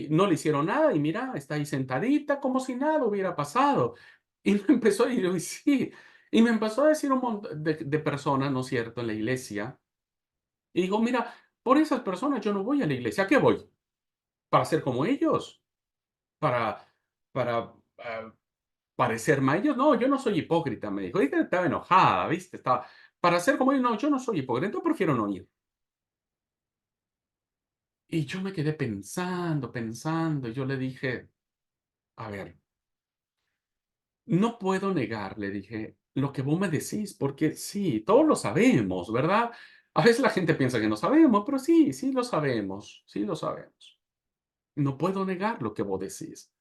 no le hicieron nada y mira, está ahí sentadita como si nada hubiera pasado". Y me empezó y yo, y sí, y me empezó a decir un montón de personas, ¿no es cierto?, en la iglesia. Y digo: "Mira, por esas personas yo no voy a la iglesia, ¿a qué voy? ¿Para ser como ellos? ¿Para para parecerme a ellos? No, yo no soy hipócrita", me dijo. Ella estaba enojada, ¿viste? Estaba: "Para ser como ellos, no, yo no soy hipócrita, entonces prefiero no ir". Y yo me quedé pensando, pensando, y yo le dije: "A ver, no puedo negar", le dije, "lo que vos me decís, porque sí, todos lo sabemos, ¿verdad? A veces la gente piensa que no sabemos, pero sí, sí lo sabemos, sí lo sabemos. No puedo negar lo que vos decís.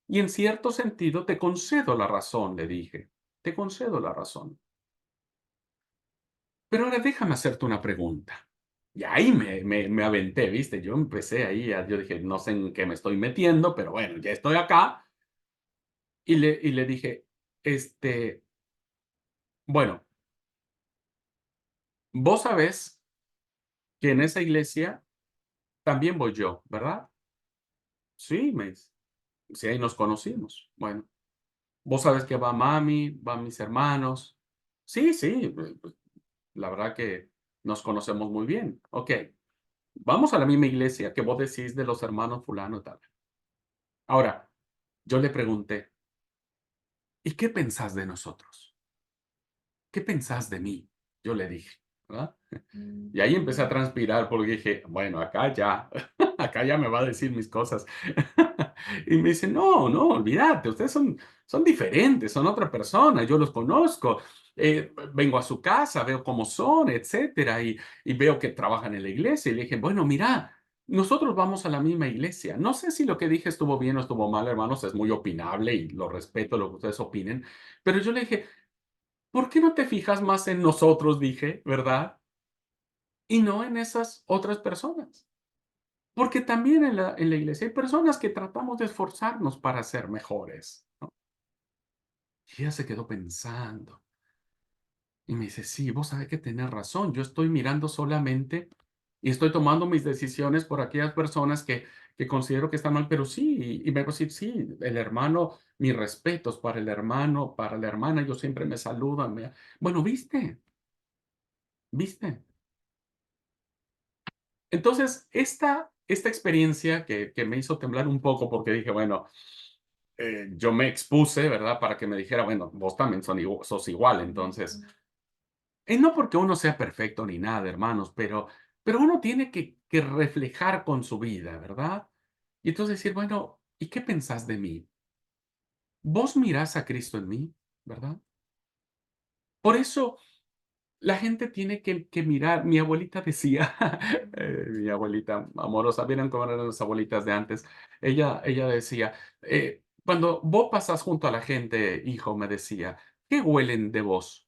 Y en cierto sentido te concedo la razón", le dije, "te concedo la razón. Pero ahora déjame hacerte una pregunta". Y ahí me aventé, ¿viste? Yo empecé ahí, yo dije: "No sé en qué me estoy metiendo, pero bueno, ya estoy acá". Y le dije, bueno, vos sabés que en esa iglesia también voy yo, ¿verdad? Sí, me dice. Sí, ahí nos conocimos. Bueno, vos sabés que va mami, van mis hermanos. Sí, sí, pues, la verdad que nos conocemos muy bien. Ok, vamos a la misma iglesia que vos decís de los hermanos fulano y tal. Ahora, yo le pregunté, ¿y qué pensás de nosotros? ¿Qué pensás de mí? Yo le dije, ¿verdad? Y ahí empecé a transpirar porque dije, bueno, acá ya, acá ya me va a decir mis cosas. Y me dice, no, no, olvídate, ustedes son diferentes, son otra persona, yo los conozco. Vengo a su casa, veo cómo son, etcétera, y veo que trabajan en la iglesia. Y le dije, bueno, mira, nosotros vamos a la misma iglesia. No sé si lo que dije estuvo bien o estuvo mal, hermanos, es muy opinable y lo respeto lo que ustedes opinen. Pero yo le dije, ¿por qué no te fijas más en nosotros? Dije, ¿verdad? Y no en esas otras personas. Porque también en la iglesia hay personas que tratamos de esforzarnos para ser mejores, ¿no? Y ella se quedó pensando y me dice, sí, vos sabés que tenés razón, yo estoy mirando solamente y estoy tomando mis decisiones por aquellas personas que considero que están mal, pero sí, y me va a decir, sí, el hermano, mis respetos para el hermano, para la hermana, yo siempre me saludan. Bueno, ¿viste? ¿Viste? Entonces, esta experiencia que me hizo temblar un poco porque dije, bueno, yo me expuse, ¿verdad? Para que me dijera, bueno, vos también sos igual, entonces. Y no porque uno sea perfecto ni nada, hermanos, pero pero uno tiene que reflejar con su vida, ¿verdad? Y entonces decir, bueno, ¿y qué pensás de mí? Vos mirás a Cristo en mí, ¿verdad? Por eso la gente tiene que mirar. Mi abuelita decía, mi abuelita amorosa, ¿vieron cómo eran las abuelitas de antes? Ella decía, cuando vos pasas junto a la gente, hijo, me decía, ¿qué huelen de vos?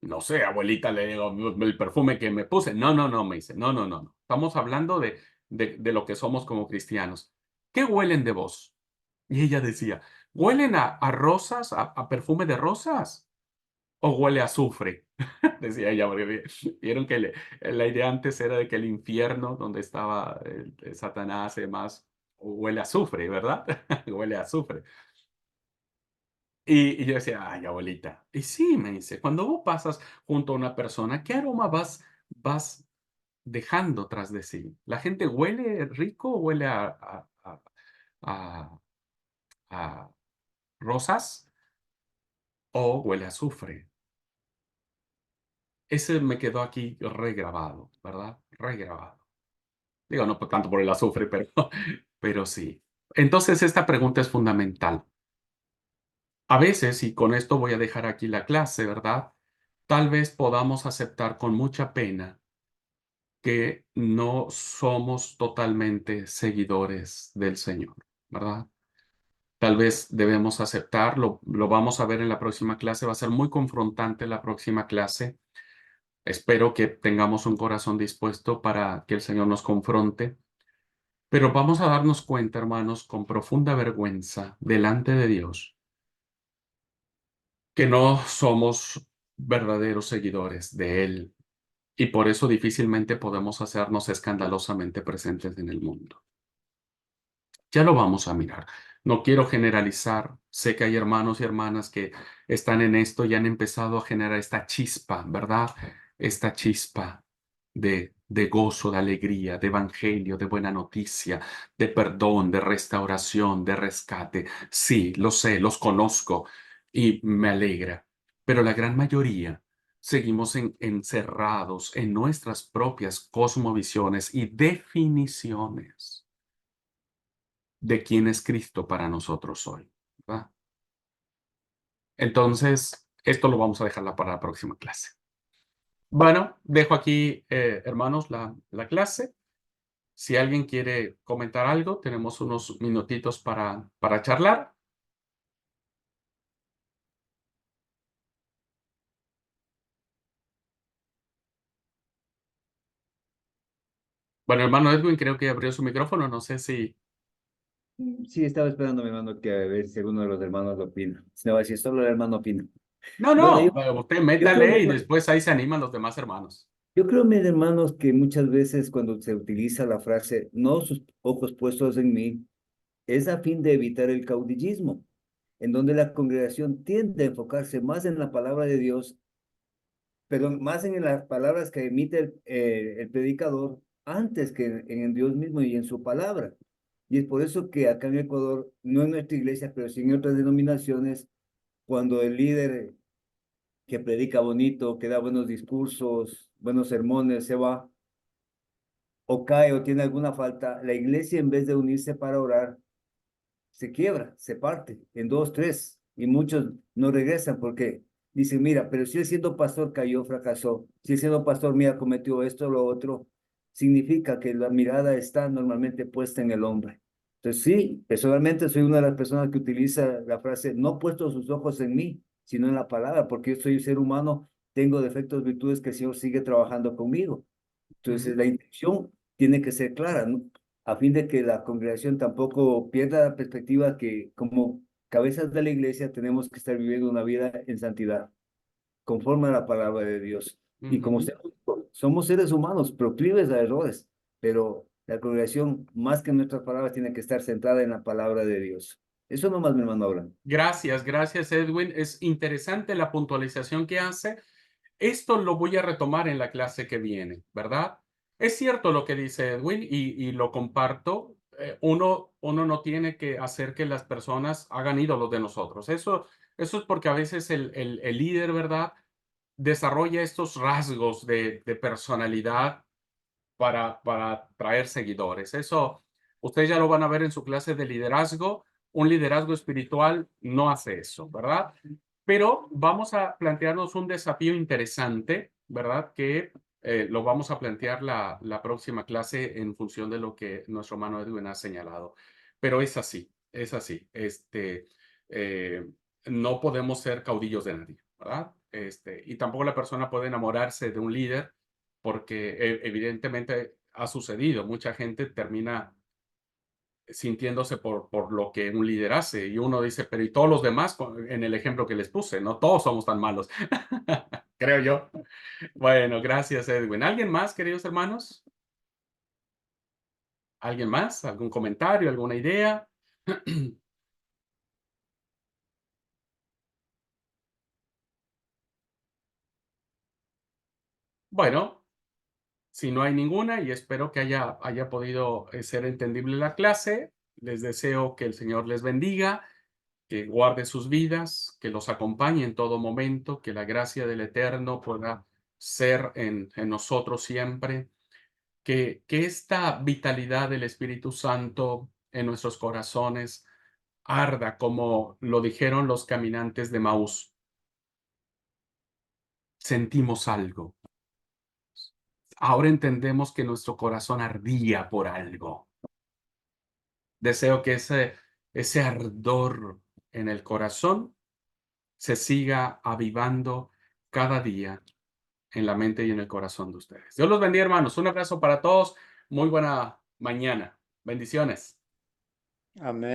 No sé, abuelita, le digo, el perfume que me puse. No, no, no, me dice, no, no, no, no. Estamos hablando de lo que somos como cristianos. ¿Qué huelen de vos? Y ella decía, ¿huelen a rosas, a perfume de rosas? ¿O huele a azufre? Decía ella, porque vieron que la idea antes era de que el infierno, donde estaba el Satanás y demás, huele a azufre, ¿verdad? Huele a azufre. Y yo decía, ay, abuelita. Y sí, me dice, cuando vos pasas junto a una persona, ¿qué aroma vas dejando tras de sí? ¿La gente huele rico o huele a- a rosas o huele a azufre? Ese me quedó aquí regrabado, ¿verdad? Regrabado. Digo, no tanto por el azufre, pero, pero sí. Entonces, esta pregunta es fundamental. A veces, y con esto voy a dejar aquí la clase, ¿verdad? Tal vez podamos aceptar con mucha pena que no somos totalmente seguidores del Señor, ¿verdad? Tal vez debemos aceptarlo, lo vamos a ver en la próxima clase, va a ser muy confrontante la próxima clase. Espero que tengamos un corazón dispuesto para que el Señor nos confronte, pero vamos a darnos cuenta, hermanos, con profunda vergüenza delante de Dios, que no somos verdaderos seguidores de Él y por eso difícilmente podemos hacernos escandalosamente presentes en el mundo. Ya lo vamos a mirar. No quiero generalizar. Sé que hay hermanos y hermanas que están en esto y han empezado a generar esta chispa, ¿verdad? Esta chispa de gozo, de alegría, de evangelio, de buena noticia, de perdón, de restauración, de rescate. Sí, lo sé, los conozco y me alegra. Pero la gran mayoría seguimos encerrados en nuestras propias cosmovisiones y definiciones de quién es Cristo para nosotros hoy, ¿verdad? Entonces, esto lo vamos a dejarla para la próxima clase. Bueno, dejo aquí, hermanos, la clase. Si alguien quiere comentar algo, tenemos unos minutitos para charlar. Bueno, hermano Edwin, creo que abrió su micrófono. No sé si... Sí, estaba esperando, mi hermano, que a ver si alguno de los hermanos lo opina. Si no, si solo el hermano opina. No, Bueno, no, usted yo creo, métale y después ahí se animan los demás hermanos. yo creo, mis hermanos, que muchas veces cuando se utiliza la frase no sus ojos puestos en mí, es a fin de evitar el caudillismo, en donde la congregación tiende a enfocarse más en la palabra de Dios, pero más en las palabras que emite el predicador antes que en Dios mismo y en su palabra. Y es por eso que acá en Ecuador, no en nuestra iglesia, pero sí en otras denominaciones, cuando el líder que predica bonito, que da buenos discursos, buenos sermones, se va o cae o tiene alguna falta, la iglesia en vez de unirse para orar, se quiebra, se parte en dos, tres, y muchos no regresan porque dicen, mira, pero si él siendo pastor cayó, fracasó, si él siendo pastor, mira, cometió esto o lo otro, significa que la mirada está normalmente puesta en el hombre. Entonces, sí, personalmente soy una de las personas que utiliza la frase, no puesto sus ojos en mí, sino en la palabra, porque yo soy un ser humano, tengo defectos, virtudes que el Señor sigue trabajando conmigo. Entonces, Ujú. la intención tiene que ser clara, ¿no? A fin de que la congregación tampoco pierda la perspectiva que como cabezas de la iglesia tenemos que estar viviendo una vida en santidad, conforme a la palabra de Dios. Y como Ujú. usted dijo, somos seres humanos, proclives a errores, pero la congregación, más que nuestras palabras, tiene que estar centrada en la palabra de Dios. Eso nomás, mi hermano, habla. Gracias, gracias, Edwin. Es interesante la puntualización que hace. Esto lo voy a retomar en la clase que viene, ¿verdad? Es cierto lo que dice Edwin y lo comparto. Uno no tiene que hacer que las personas hagan ídolos de nosotros. Eso es porque a veces el líder, ¿verdad? desarrolla estos rasgos de personalidad para traer seguidores. Eso ustedes ya lo van a ver en su clase de liderazgo. Un liderazgo espiritual no hace eso, ¿verdad? Pero vamos a plantearnos un desafío interesante, ¿verdad? Que lo vamos a plantear la próxima clase en función de lo que nuestro hermano Edwin ha señalado. Pero es así, es así. Eh, no podemos ser caudillos de nadie, ¿verdad? Y tampoco la persona puede enamorarse de un líder porque evidentemente ha sucedido. Mucha gente termina sintiéndose por lo que un líder hace y uno dice, pero ¿y todos los demás? En el ejemplo que les puse, no todos somos tan malos, creo yo. Bueno, gracias, Edwin. ¿Alguien más, queridos hermanos? ¿Alguien más? ¿Algún comentario? ¿Alguna idea? Bueno, si no hay ninguna, y espero que haya podido ser entendible la clase, les deseo que el Señor les bendiga, que guarde sus vidas, que los acompañe en todo momento, que la gracia del Eterno pueda ser en nosotros siempre, que esta vitalidad del Espíritu Santo en nuestros corazones arda como lo dijeron los caminantes de Maús. Sentimos algo. Ahora entendemos que nuestro corazón ardía por algo. Deseo que ese ardor en el corazón se siga avivando cada día en la mente y en el corazón de ustedes. Dios los bendiga, hermanos. Un abrazo para todos. Muy buena mañana. Bendiciones. Amén.